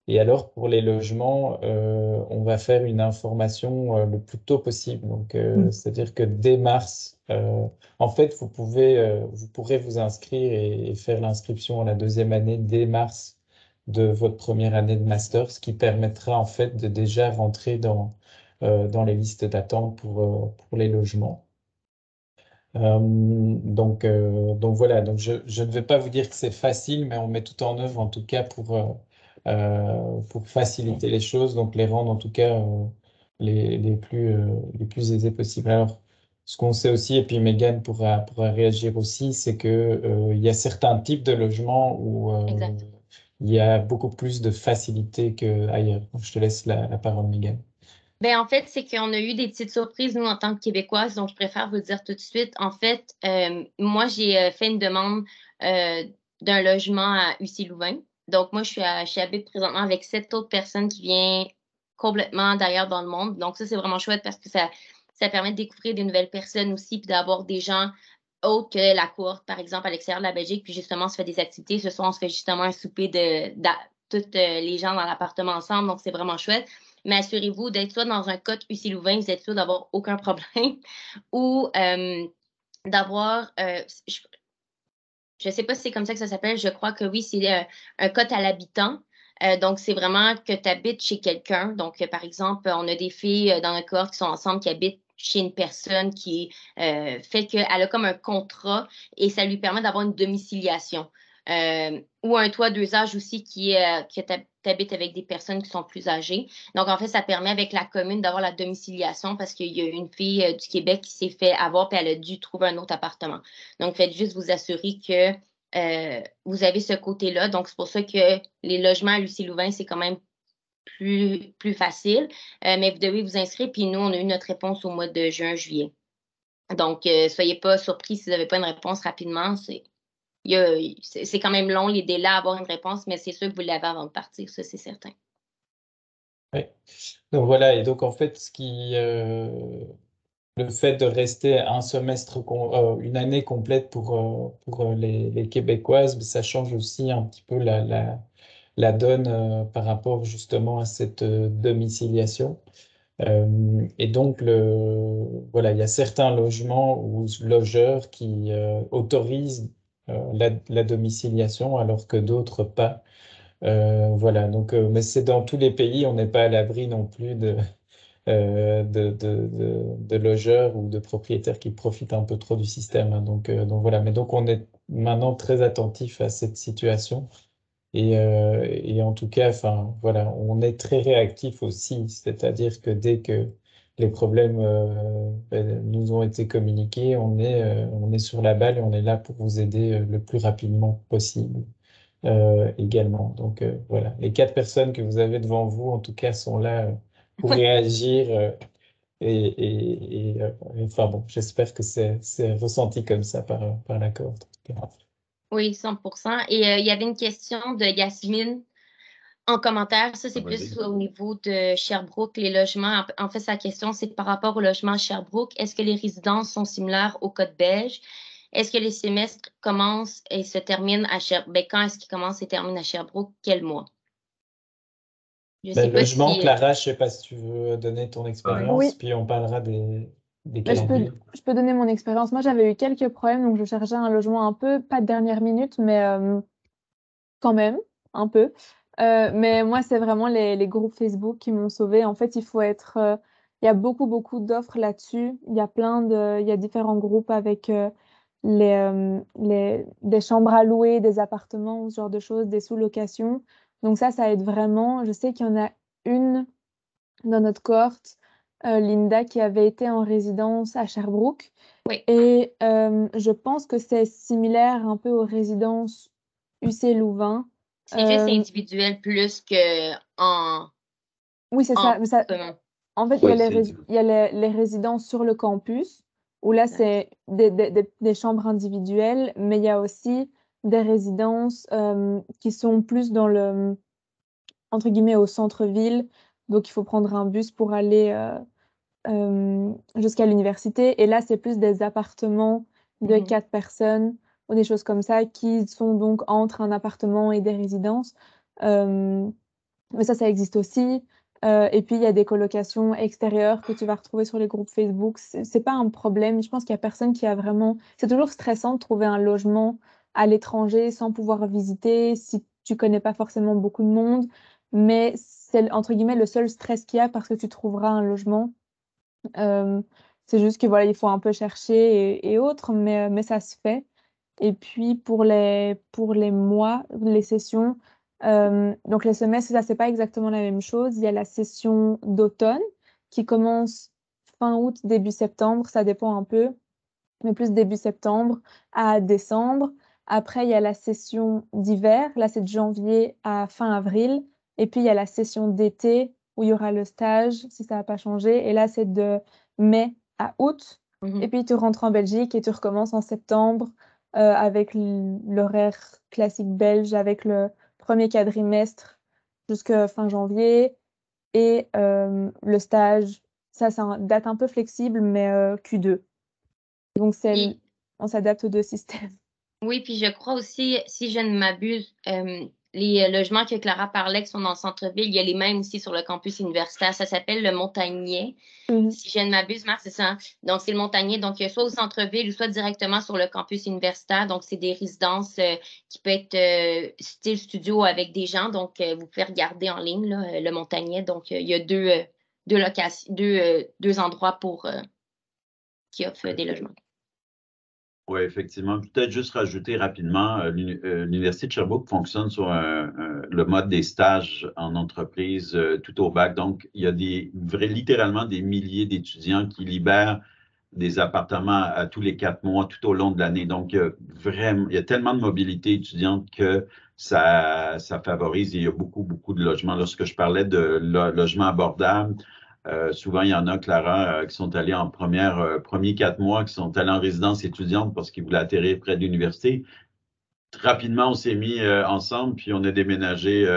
Et alors, pour les logements, on va faire une information le plus tôt possible. Donc, c'est-à-dire que dès mars, en fait, vous pourrez vous inscrire et faire l'inscription à la deuxième année dès mars de votre première année de master, ce qui permettra en fait de déjà rentrer dans les listes d'attente pour les logements. Donc voilà, donc je ne vais pas vous dire que c'est facile, mais on met tout en œuvre en tout cas pour faciliter les choses, donc les rendre en tout cas les plus aisés possibles. Alors, ce qu'on sait aussi, et puis Megan pourra réagir aussi, c'est que il y a certains types de logements où Exact. il y a beaucoup plus de facilité qu'ailleurs. Donc, je te laisse la parole, Megan. Ben, en fait, c'est qu'on a eu des petites surprises, nous, en tant que Québécoises, donc je préfère vous dire tout de suite. En fait, moi, j'ai fait une demande d'un logement à Ussy-Louvain. Donc, moi, j'habite présentement avec 7 autres personnes qui viennent complètement d'ailleurs dans le monde. Donc, ça, c'est vraiment chouette parce que ça permet de découvrir des nouvelles personnes aussi, puis d'avoir des gens autres que la cohorte, par exemple, à l'extérieur de la Belgique. Puis justement, on se fait des activités. Ce soir, on se fait justement un souper de toutes les gens dans l'appartement ensemble. Donc, c'est vraiment chouette. Mais assurez-vous d'être soit dans un cote Ussy-Louvain, vous êtes sûr d'avoir aucun problème, ou d'avoir, je ne sais pas si c'est comme ça que ça s'appelle, je crois que oui, c'est un cote à l'habitant. Donc, c'est vraiment que tu habites chez quelqu'un. Donc, par exemple, on a des filles dans notre cohorte qui sont ensemble, qui habitent chez une personne qui fait qu'elle a comme un contrat et ça lui permet d'avoir une domiciliation. Ou un toit 2 âges aussi que tu habites avec des personnes qui sont plus âgées. Donc, en fait, ça permet avec la commune d'avoir la domiciliation parce qu'il y a une fille du Québec qui s'est fait avoir puis elle a dû trouver un autre appartement. Donc, faites juste vous assurer que vous avez ce côté-là. Donc, c'est pour ça que les logements à Lucie-Louvain, c'est quand même plus facile. Mais vous devez vous inscrire. Puis nous, on a eu notre réponse au mois de juin, juillet. Donc, soyez pas surpris si vous n'avez pas une réponse rapidement. C'est quand même long, les délais à avoir une réponse, mais c'est sûr que vous l'avez avant de partir, ça, c'est certain. Oui. Donc voilà, et donc en fait, le fait de rester un semestre, une année complète pour les Québécoises, ça change aussi un petit peu la donne par rapport justement à cette domiciliation. Et donc, voilà, il y a certains logements ou logeurs qui autorisent la domiciliation alors que d'autres pas. Voilà, donc, mais c'est dans tous les pays, on n'est pas à l'abri non plus de logeurs ou de propriétaires qui profitent un peu trop du système, hein. Donc voilà, mais donc on est maintenant très attentif à cette situation. Et en tout cas, enfin, voilà, on est très réactif aussi, c'est-à-dire que dès que les problèmes nous ont été communiqués, on est sur la balle et on est là pour vous aider le plus rapidement possible également. Donc voilà, les 4 personnes que vous avez devant vous, en tout cas, sont là pour réagir. Enfin bon, j'espère que c'est ressenti comme ça par la cohorte. Oui, 100%. Et il y avait une question de Yasmine en commentaire. Ça, c'est plus au niveau de Sherbrooke, les logements. En fait, sa question, c'est par rapport au logement à Sherbrooke. Est-ce que les résidences sont similaires au code belge? Est-ce que les semestres commencent et se terminent à Sherbrooke? Ben, quand est-ce qu'ils commencent et terminent à Sherbrooke? Quel mois? Je sais pas Logement, si. Clara, je ne sais pas si tu veux donner ton expérience, Oui. puis on parlera des Bah, calendriers. je peux donner mon expérience. Moi, j'avais eu quelques problèmes, donc je cherchais un logement un peu, pas de dernière minute, mais quand même, un peu. Mais moi, c'est vraiment les groupes Facebook qui m'ont sauvée. En fait, il faut être. Il y a beaucoup d'offres là-dessus. Il y a il y a différents groupes avec des chambres à louer, des appartements, ce genre de choses, des sous-locations. Donc ça aide vraiment. Je sais qu'il y en a une dans notre cohorte, Linda, qui avait été en résidence à Sherbrooke. Oui. Et je pense que c'est similaire un peu aux résidences UC Louvain. C'est juste individuel plus que en. Oui, c'est ça. En fait, Oui, il y a les résidences sur le campus, où là, c'est des chambres individuelles, mais il y a aussi des résidences qui sont plus dans entre guillemets, au centre-ville. Donc, il faut prendre un bus pour aller jusqu'à l'université. Et là, c'est plus des appartements de 4 personnes ou des choses comme ça qui sont donc entre un appartement et des résidences. Mais ça existe aussi. Et puis, il y a des colocations extérieures que tu vas retrouver sur les groupes Facebook. C'est pas un problème. Je pense qu'il y a personne qui a vraiment... C'est toujours stressant de trouver un logement à l'étranger sans pouvoir visiter, si tu connais pas forcément beaucoup de monde. Mais c'est, entre guillemets, le seul stress qu'il y a parce que tu trouveras un logement. C'est juste que voilà, il faut un peu chercher et autres, mais ça se fait. Et puis pour les mois, les sessions, donc les semestres, ça c'est pas exactement la même chose. Il y a la session d'automne qui commence fin août, début septembre, ça dépend un peu, mais plus début septembre à décembre. Après, il y a la session d'hiver, là c'est de janvier à fin avril. Et puis il y a la session d'été où il y aura le stage, si ça n'a pas changé. Et là c'est de mai à août. Et puis tu rentres en Belgique et tu recommences en septembre avec l'horaire classique belge, avec le premier quadrimestre jusqu'à fin janvier. Et le stage, ça c'est une date un peu flexible, mais Q2. Donc, Puis- on s'adapte aux deux systèmes. Oui, puis je crois aussi, si je ne m'abuse, les logements que Clara parlait qui sont dans le centre-ville, il y a les mêmes aussi sur le campus universitaire. Ça s'appelle le Montagnier. Si je ne m'abuse, Marc, c'est ça. Donc, c'est le Montagnier. Donc, soit au centre-ville ou soit directement sur le campus universitaire. Donc, c'est des résidences qui peuvent être style studio avec des gens. Donc, vous pouvez regarder en ligne là, le Montagnier. Donc, il y a deux locations, deux endroits pour qui offrent des logements. Oui, effectivement. Peut-être juste rajouter rapidement, l'Université de Sherbrooke fonctionne sur le mode des stages en entreprise tout au bac. Donc, il y a littéralement des milliers d'étudiants qui libèrent des appartements à tous les 4 mois tout au long de l'année. Donc, vraiment, il y a tellement de mobilité étudiante que ça favorise. Il y a beaucoup, beaucoup de logements. Lorsque je parlais de logements abordables, souvent, il y en a, Clara, qui sont allés en premiers 4 mois, qui sont allés en résidence étudiante parce qu'ils voulaient atterrir près de l'université. Rapidement, on s'est mis ensemble, puis on a déménagé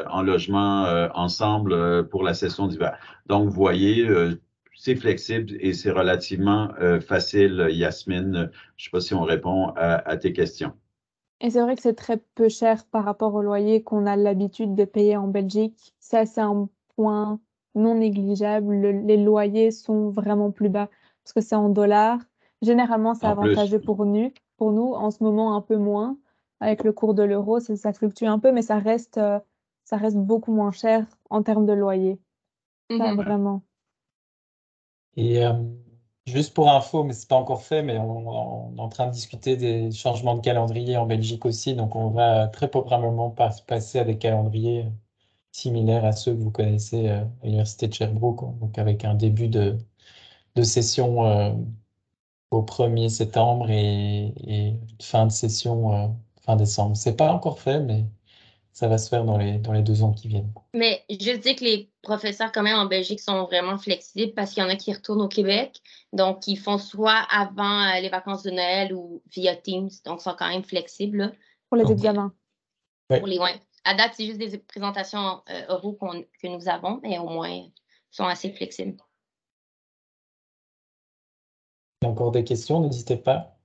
en logement ensemble pour la session d'hiver. Donc, vous voyez, c'est flexible et c'est relativement facile, Yasmine. Je ne sais pas si on répond à tes questions. Et c'est vrai que c'est très peu cher par rapport au loyer qu'on a l'habitude de payer en Belgique. Ça, c'est un point non négligeable. Les loyers sont vraiment plus bas parce que c'est en dollars. Généralement, c'est En plus, avantageux pour nous. Pour nous, en ce moment, un peu moins. Avec le cours de l'euro, ça fluctue un peu, mais ça reste beaucoup moins cher en termes de loyer. Ça, vraiment. Et juste pour info, mais c'est pas encore fait, mais on est en train de discuter des changements de calendrier en Belgique aussi. Donc, on va très probablement passer à des calendriers similaires à ceux que vous connaissez à l'Université de Sherbrooke. Donc, avec un début de session au 1er septembre et fin de session fin décembre. C'est pas encore fait, mais ça va se faire dans les 2 ans qui viennent. Mais je dis que les professeurs, quand même, en Belgique sont vraiment flexibles parce qu'il y en a qui retournent au Québec. Donc, ils font soit avant les vacances de Noël ou via Teams. Donc, ils sont quand même flexibles là, Pour les Ok. examens. pour les ouais. À date, c'est juste des présentations oraux que nous avons, mais au moins, ils sont assez flexibles. Il y a encore des questions, n'hésitez pas.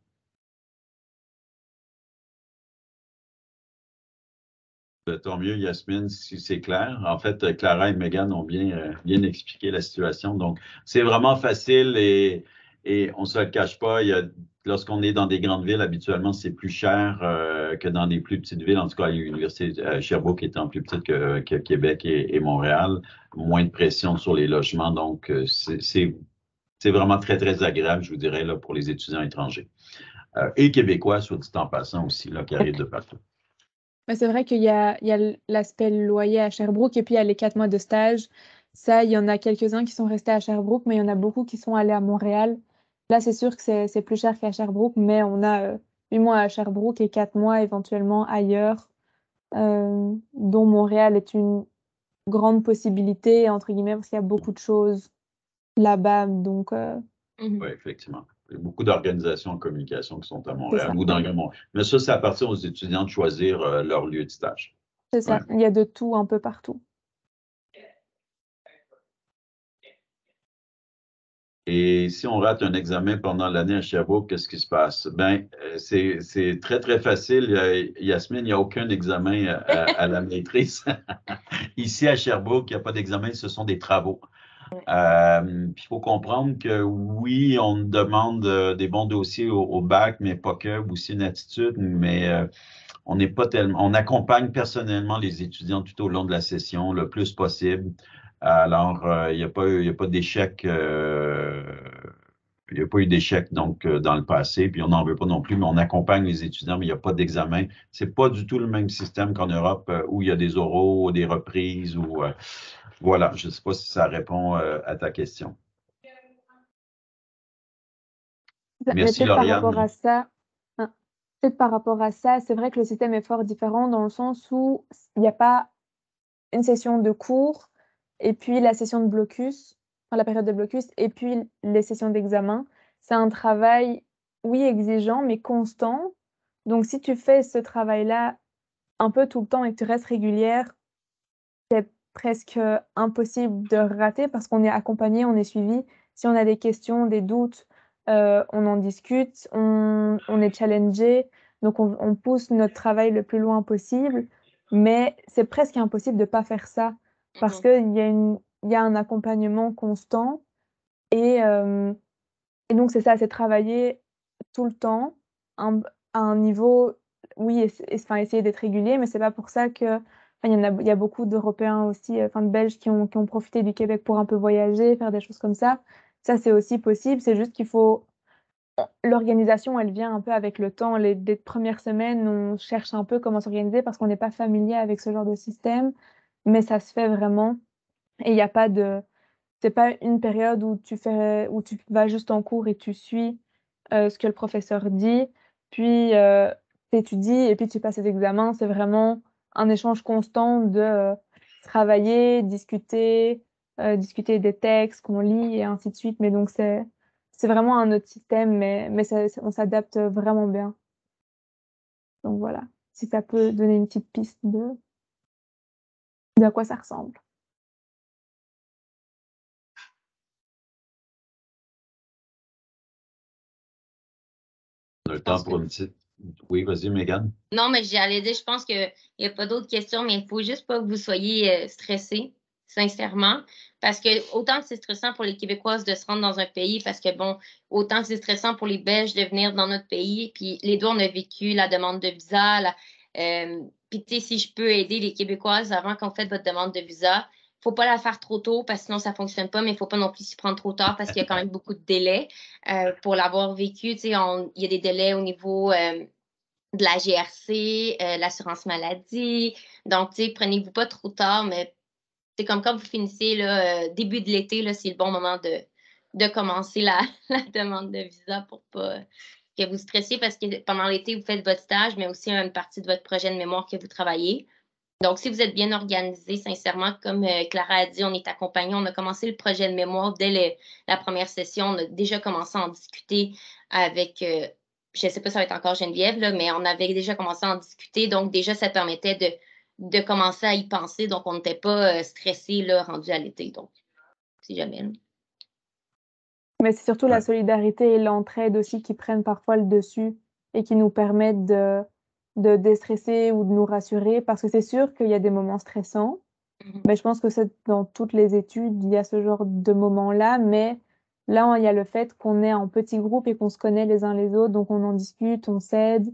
Tant mieux, Yasmine, si c'est clair. En fait, Clara et Megan ont bien expliqué la situation. Donc, c'est vraiment facile et on ne se le cache pas. Lorsqu'on est dans des grandes villes, habituellement, c'est plus cher que dans des plus petites villes. En tout cas, l'Université Sherbrooke étant plus petite que Québec et Montréal, moins de pression sur les logements. Donc, c'est vraiment très, très agréable, je vous dirais, là, pour les étudiants étrangers. Et québécois, soit dit en passant aussi, là, qui arrivent de partout. Mais c'est vrai qu'il y a l'aspect loyer à Sherbrooke et puis il y a les 4 mois de stage. Ça, il y en a quelques-uns qui sont restés à Sherbrooke, mais il y en a beaucoup qui sont allés à Montréal. Là, c'est sûr que c'est plus cher qu'à Sherbrooke, mais on a 8 mois à Sherbrooke et 4 mois éventuellement ailleurs, dont Montréal est une grande possibilité, entre guillemets, parce qu'il y a beaucoup de choses là-bas. Donc, Oui, effectivement. Il y a beaucoup d'organisations en communication qui sont à c'est Montréal ça. ou dans le monde. Mais ça, c'est appartient aux étudiants de choisir leur lieu de stage. C'est ça. Ouais. Il y a de tout un peu partout. Et si on rate un examen pendant l'année à Sherbrooke, qu'est-ce qui se passe? Ben, c'est très, très facile. Yasmine, il n'y a aucun examen à la maîtrise. Ici, à Sherbrooke, il n'y a pas d'examen, ce sont des travaux. Il faut comprendre que oui, on demande des bons dossiers au bac, mais pas que, aussi une attitude, mais on n'est pas tellement, on accompagne personnellement les étudiants tout au long de la session le plus possible. Alors, il n'y a pas d'échec, il n'y a pas eu d'échec donc dans le passé, puis on n'en veut pas non plus, mais on accompagne les étudiants, mais il n'y a pas d'examen. C'est pas du tout le même système qu'en Europe où il y a des oraux, des reprises ou voilà. Je ne sais pas si ça répond à ta question. Merci, peut-être par Lauriane. rapport à ça, hein, peut-être par rapport à ça, c'est vrai que le système est fort différent dans le sens où il n'y a pas une session de cours et puis la session de blocus, enfin, la période de blocus et puis les sessions d'examen. C'est un travail, oui, exigeant, mais constant. Donc, si tu fais ce travail-là un peu tout le temps et que tu restes régulière, c'est presque impossible de rater parce qu'on est accompagné, on est suivi. Si on a des questions, des doutes, on en discute, on est challengé, donc on pousse notre travail le plus loin possible, mais c'est presque impossible de ne pas faire ça parce qu'il y a un accompagnement constant et donc c'est ça, c'est travailler tout le temps à un niveau, oui, enfin, essayer d'être régulier, mais c'est pas pour ça que enfin, il y a beaucoup d'Européens aussi, enfin de Belges qui ont profité du Québec pour un peu voyager, faire des choses comme ça. Ça, c'est aussi possible, c'est juste qu'il faut l'organisation, elle vient un peu avec le temps. Les premières semaines, on cherche un peu comment s'organiser parce qu'on n'est pas familier avec ce genre de système, mais ça se fait vraiment et il y a pas de c'est pas une période où tu vas juste en cours et tu suis, ce que le professeur dit, puis, tu étudies et puis tu passes tes examens. C'est vraiment un échange constant de, travailler, discuter des textes qu'on lit et ainsi de suite. Mais donc c'est vraiment un autre système, mais on s'adapte vraiment bien. Donc voilà, si ça peut donner une petite piste de à quoi ça ressemble. On a le temps pour une petite. Oui, vas-y, Mégane. Non, mais j'allais dire, je pense qu'il n'y a pas d'autres questions, mais il ne faut juste pas que vous soyez stressés, sincèrement. Parce que autant que c'est stressant pour les Québécoises de se rendre dans un pays, parce que bon, autant que c'est stressant pour les Belges de venir dans notre pays, puis les deux, on a vécu la demande de visa. Puis, tu sais, si je peux aider les Québécoises avant qu'on fasse votre demande de visa, il ne faut pas la faire trop tôt parce que sinon ça ne fonctionne pas, mais il ne faut pas non plus s'y prendre trop tard parce qu'il y a quand même beaucoup de délais pour l'avoir vécu. Tu sais, il y a des délais au niveau de la GRC, l'assurance maladie. Donc, tu sais, prenez-vous pas trop tard, mais c'est comme quand vous finissez là, début de l'été, là, c'est le bon moment de commencer la demande de visa pour pas que vous stressiez parce que pendant l'été, vous faites votre stage, mais aussi une partie de votre projet de mémoire que vous travaillez. Donc, si vous êtes bien organisé, sincèrement, comme Clara a dit, on est accompagné. On a commencé le projet de mémoire dès la première session. On a déjà commencé à en discuter avec, je ne sais pas si ça va être encore Geneviève, là, mais on avait déjà commencé à en discuter. Donc, déjà, ça permettait de commencer à y penser. Donc, on n'était pas stressé là, rendu à l'été. Donc, si jamais. Là. Mais c'est surtout la solidarité et l'entraide aussi qui prennent parfois le dessus et qui nous permettent de déstresser ou de nous rassurer parce que c'est sûr qu'il y a des moments stressants. Mais je pense que c'est dans toutes les études, il y a ce genre de moments-là. Mais là, il y a le fait qu'on est en petit groupe et qu'on se connaît les uns les autres. Donc, on en discute, on s'aide,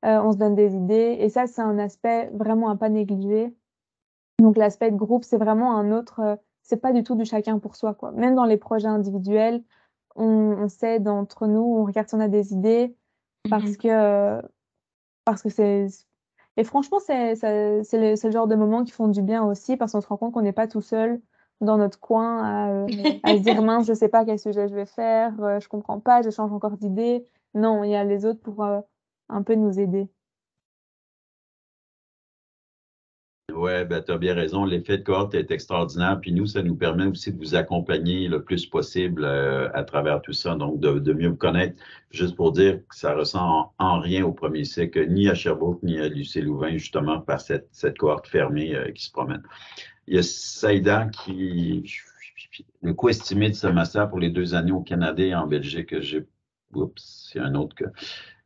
on se donne des idées. Et ça, c'est un aspect vraiment à pas négliger. Donc, l'aspect de groupe, c'est vraiment un autre... c'est pas du tout du chacun pour soi, quoi. Même dans les projets individuels, on s'aide entre nous, on regarde si on a des idées parce que c'est... Et franchement, c'est le genre de moments qui font du bien aussi parce qu'on se rend compte qu'on n'est pas tout seul dans notre coin à se dire mince, je sais pas quel sujet je vais faire, je comprends pas, je change encore d'idée. Non, il y a les autres pour un peu nous aider. Oui, ben, tu as bien raison. L'effet de cohorte est extraordinaire. Puis nous, ça nous permet aussi de vous accompagner le plus possible à travers tout ça. Donc, de mieux vous connaître. Juste pour dire que ça ressemble en rien au premier cycle, ni à Sherbrooke, ni à l'UQTR-Louvain, justement, par cette cohorte fermée qui se promène. Il y a Saïda qui le coût estimé de ce master pour les 2 années au Canada et en Belgique. Oups, c'est un autre que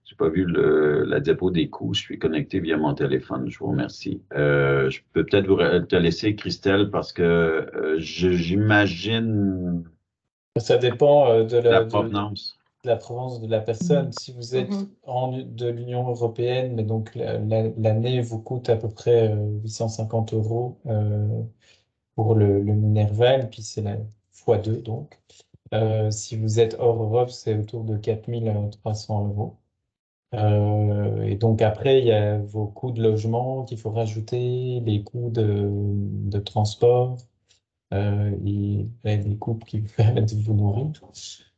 j'ai pas vu la diapo des coûts. Je suis connecté via mon téléphone. Je vous remercie. Je peux peut-être te laisser, Christelle, parce que j'imagine Ça dépend la provenance. de la provenance de la personne. Si vous êtes de l'Union européenne, mais donc l'année vous coûte à peu près 850 € pour le Minerval, puis c'est la x2 donc. Si vous êtes hors Europe, c'est autour de 4300 €. Et donc après, il y a vos coûts de logement qu'il faut rajouter, les coûts de transport, et les coûts qui vous permettent de vous nourrir.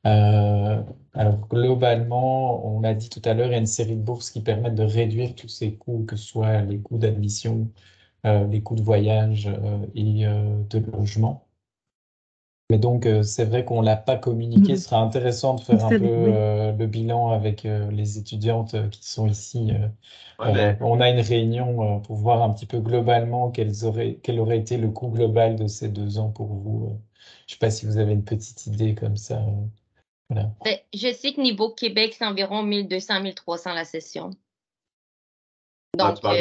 Alors globalement, on a dit tout à l'heure, il y a une série de bourses qui permettent de réduire tous ces coûts, que ce soit les coûts d'admission, les coûts de voyage et de logement. Mais donc, c'est vrai qu'on ne l'a pas communiqué. Ce sera intéressant de faire un peu le bilan avec les étudiantes qui sont ici. On a une réunion pour voir un petit peu globalement quel aurait été le coût global de ces 2 ans pour vous. Je ne sais pas si vous avez une petite idée comme ça. Voilà. Ben, je sais que niveau Québec, c'est environ 1200-1300 la session. Donc, tu parles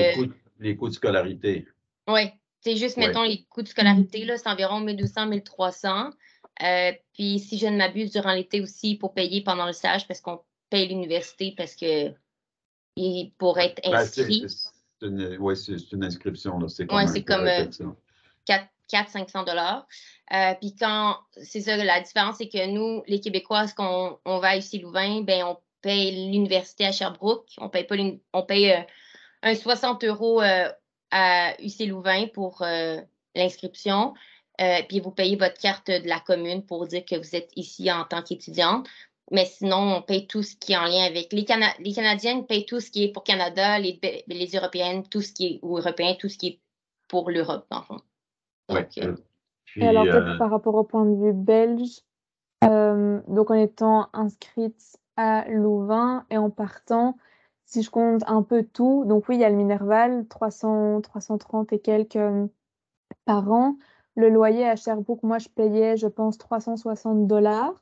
des coûts de scolarité. Oui, c'est juste, mettons, les coûts de scolarité, là, c'est environ 1200-1300. Puis, si je ne m'abuse, durant l'été aussi, pour payer pendant le stage, parce qu'on paye l'université parce que pour être inscrit. Oui, c'est une inscription. C'est comme 400-500 $. Puis quand, c'est ça, la différence, c'est que nous, les Québécois, quand on va à UC Louvain, ben, on paye l'université à Sherbrooke. On paye pas on paye un 60 € à UC Louvain pour l'inscription. Puis vous payez votre carte de la commune pour dire que vous êtes ici en tant qu'étudiante. Mais sinon, on paye tout ce qui est en lien avec... Les Canadiennes payent tout ce qui est pour Canada, les Européennes, tout ce qui est... ou Européens, tout ce qui est pour l'Europe, dans le fond. Donc, et alors, peut-être par rapport au point de vue belge, donc en étant inscrite à Louvain et en partant, si je compte un peu tout, donc oui, il y a le Minerval, 330 et quelques par an. Le loyer à Sherbrooke, moi, je payais, je pense, 360 $,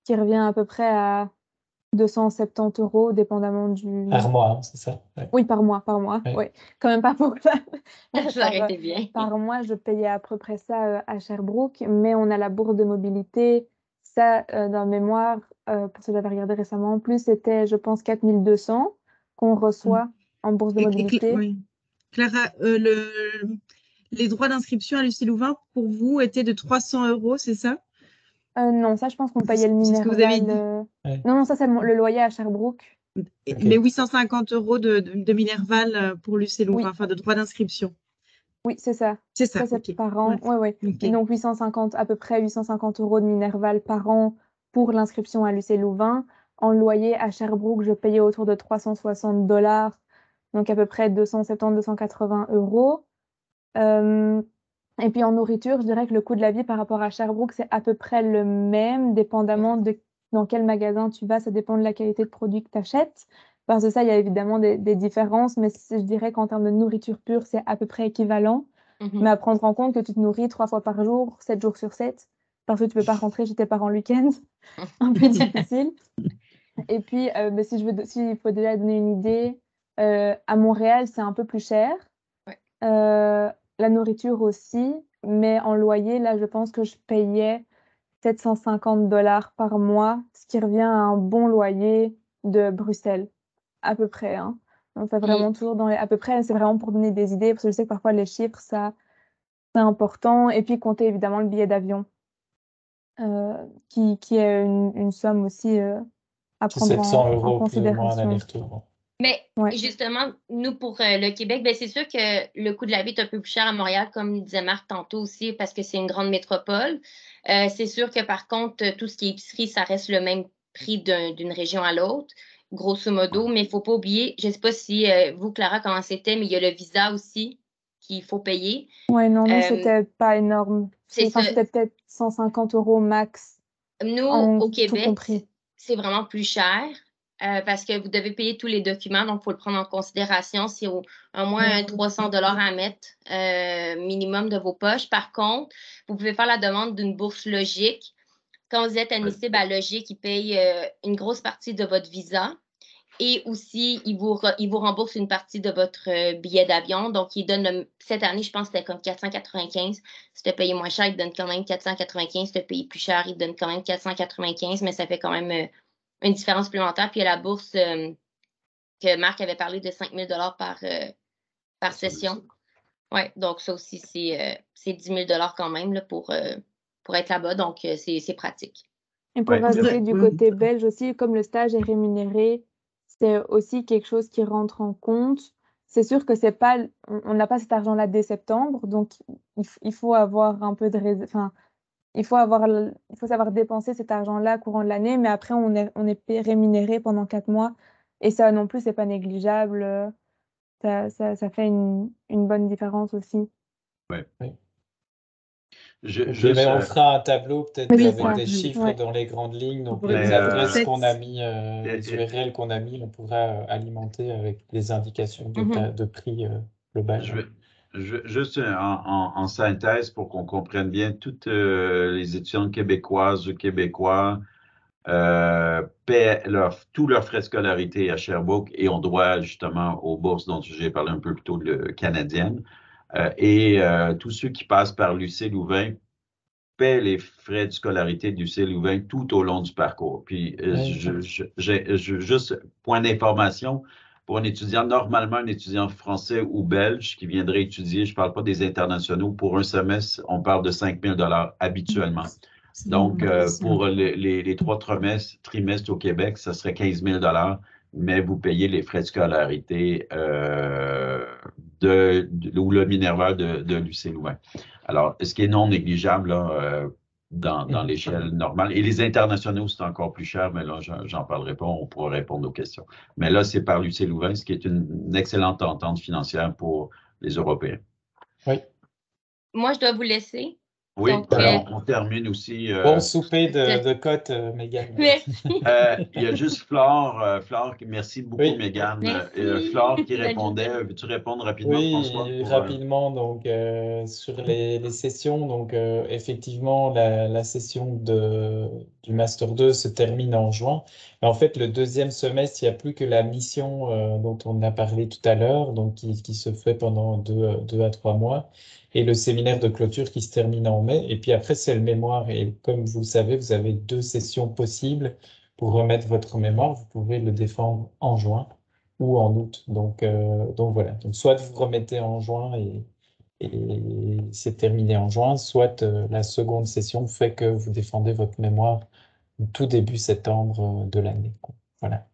qui revient à peu près à 270 €, dépendamment du... Par mois, c'est ça? Ouais. Oui, par mois, oui. Quand même pas pour ça. Ça aurait été bien. Par mois, je payais à peu près ça à Sherbrooke, mais on a la bourse de mobilité. Ça, dans mémoire, parce que j'avais regardé récemment, en plus, c'était, je pense, 4200 qu'on reçoit en bourse de mobilité. Oui. Clara, les droits d'inscription à l'UC Louvain, pour vous, étaient de 300 €, c'est ça? Non, ça, je pense qu'on payait le Minerval. C'est ce que vous avez dit. Non, ça, c'est le loyer à Sherbrooke. Les 850 € de Minerval pour l'UC Louvain, enfin de droits d'inscription. Oui, c'est ça. C'est ça, c'est par an. Oui. Okay. Et donc, à peu près 850 € de Minerval par an pour l'inscription à l'UC Louvain. En loyer à Sherbrooke, je payais autour de 360 $, donc à peu près 270-280 €. Et puis en nourriture, je dirais que le coût de la vie par rapport à Sherbrooke, c'est à peu près le même, dépendamment de dans quel magasin tu vas, ça dépend de la qualité de produit que tu achètes. Parce que ça, il y a évidemment des différences, mais je dirais qu'en termes de nourriture pure, c'est à peu près équivalent. Mais à prendre en compte que tu te nourris 3 fois par jour, 7 jours sur 7, parce que tu ne peux pas rentrer chez tes parents le week-end. Un peu difficile. Et puis, s'il faut déjà donner une idée, à Montréal, c'est un peu plus cher. La nourriture aussi, mais en loyer, là, je pense que je payais 750 $ par mois, ce qui revient à un bon loyer de Bruxelles, à peu près. Hein. Donc, c'est vraiment toujours dans les... À peu près, c'est vraiment pour donner des idées, parce que je sais que parfois, les chiffres, ça, c'est important. Et puis, compter évidemment le billet d'avion, qui est une somme aussi à prendre 700 € en considération. plus ou moins l'aller-retour. Mais justement, nous, pour le Québec, ben, c'est sûr que le coût de la vie est un peu plus cher à Montréal, comme disait Marc tantôt aussi, parce que c'est une grande métropole. C'est sûr que par contre, tout ce qui est épicerie, ça reste le même prix d'une région à l'autre, grosso modo. Mais il ne faut pas oublier, je ne sais pas si vous, Clara, comment c'était, mais il y a le visa aussi qu'il faut payer. Oui, non, c'était pas énorme. C'était peut-être 150 € max. Nous, au Québec, c'est vraiment plus cher. parce que vous devez payer tous les documents, donc il faut le prendre en considération. C'est au moins 300 $ à mettre minimum de vos poches. Par contre, vous pouvez faire la demande d'une bourse Logique. Quand vous êtes admissible à Logique, ils payent une grosse partie de votre visa. Et aussi, ils vous remboursent une partie de votre billet d'avion. Donc, ils donnent, cette année, je pense que c'était comme 495. Si tu as payé moins cher, ils te donnent quand même 495. Si tu as payé plus cher, ils te donnent quand même 495. Mais ça fait quand même une différence supplémentaire. Puis, il y a la bourse que Marc avait parlé de 5 000 $ par session. Oui, donc ça aussi, c'est 10 000 $ quand même là, pour être là-bas. Donc, c'est pratique. Et pour rajouter du côté belge aussi, comme le stage est rémunéré, c'est aussi quelque chose qui rentre en compte. C'est sûr que c'est pas, on n'a pas cet argent-là dès septembre, donc il faut avoir un peu de il faut savoir dépenser cet argent-là courant de l'année, mais après on est rémunéré pendant 4 mois et ça non plus c'est pas négligeable. Ça fait une bonne différence aussi. Oui. On fera un tableau peut-être avec des chiffres dans les grandes lignes. Donc les adresses qu'on a mis, les URL qu'on a mis, on pourra alimenter avec des indications de prix global. Juste en synthèse pour qu'on comprenne bien, toutes les étudiantes québécoises ou québécois paient tous leurs frais de scolarité à Sherbrooke et ont droit justement aux bourses dont j'ai parlé un peu plus tôt, canadiennes. Et tous ceux qui passent par l'UC Louvain paient les frais de scolarité du UC Louvain tout au long du parcours. Puis, juste point d'information, pour un étudiant, normalement un étudiant français ou belge qui viendrait étudier, je ne parle pas des internationaux, pour un semestre, on parle de 5 000 $ habituellement. Donc, pour les 3 trimestres au Québec, ça serait 15 000 $, mais vous payez les frais de scolarité ou le Minerva de l'UC Louvain. Alors, ce qui est non négligeable là, dans l'échelle normale. Et les internationaux, c'est encore plus cher, mais là, j'en parlerai pas, on pourra répondre aux questions. Mais là, c'est par l'UC Louvain, ce qui est une excellente entente financière pour les Européens. Oui. Moi, je dois vous laisser. Oui, donc, on termine aussi. Bon souper de côte, Mégane. Merci. Il y a juste Flore, merci beaucoup, Mégane. Flore qui répondait. Veux-tu répondre rapidement, François? Rapidement, donc, sur les sessions, donc, effectivement, la session du Master 2 se termine en juin. Mais en fait, le deuxième semestre, il n'y a plus que la mission dont on a parlé tout à l'heure, donc qui se fait pendant 2 à 3 mois. Et le séminaire de clôture qui se termine en mai. Et puis après, c'est le mémoire. Et comme vous le savez, vous avez 2 sessions possibles pour remettre votre mémoire. Vous pouvez le défendre en juin ou en août. Donc voilà. Donc, soit vous remettez en juin et c'est terminé en juin, soit la seconde session fait que vous défendez votre mémoire tout début septembre de l'année. Voilà.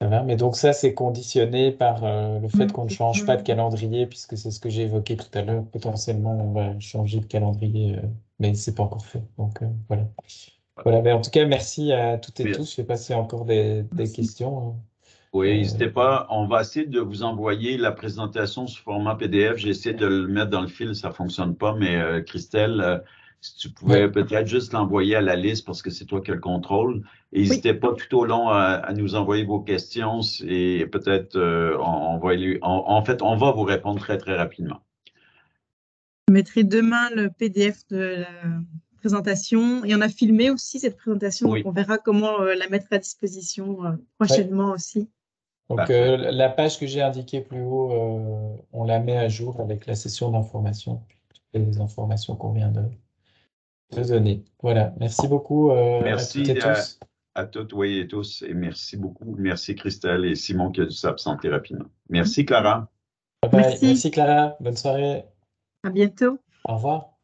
Ça va, mais donc ça, c'est conditionné par le fait qu'on ne change pas de calendrier, puisque c'est ce que j'ai évoqué tout à l'heure. Potentiellement, on va changer de calendrier, mais ce n'est pas encore fait. Donc voilà. Voilà, mais en tout cas, merci à toutes et tous. Je ne sais pas s'il y a encore des questions. Oui, n'hésitez pas. On va essayer de vous envoyer la présentation sous format PDF. J'ai essayé de le mettre dans le fil, ça ne fonctionne pas, mais Christelle, si tu pouvais peut-être juste l'envoyer à la liste parce que c'est toi qui as le contrôle. N'hésitez pas tout au long à nous envoyer vos questions et peut-être on va vous répondre très, très rapidement. Je mettrai demain le PDF de la présentation et on a filmé aussi cette présentation, donc on verra comment la mettre à disposition prochainement aussi. Donc la page que j'ai indiquée plus haut, on la met à jour avec la session d'information et les informations qu'on vient de donner. Voilà, merci beaucoup merci à toutes et tous. À toutes et tous, et merci beaucoup. Merci Christelle et Simon qui a dû s'absenter rapidement. Merci Clara. Bye bye. Merci Clara, bonne soirée. À bientôt. Au revoir.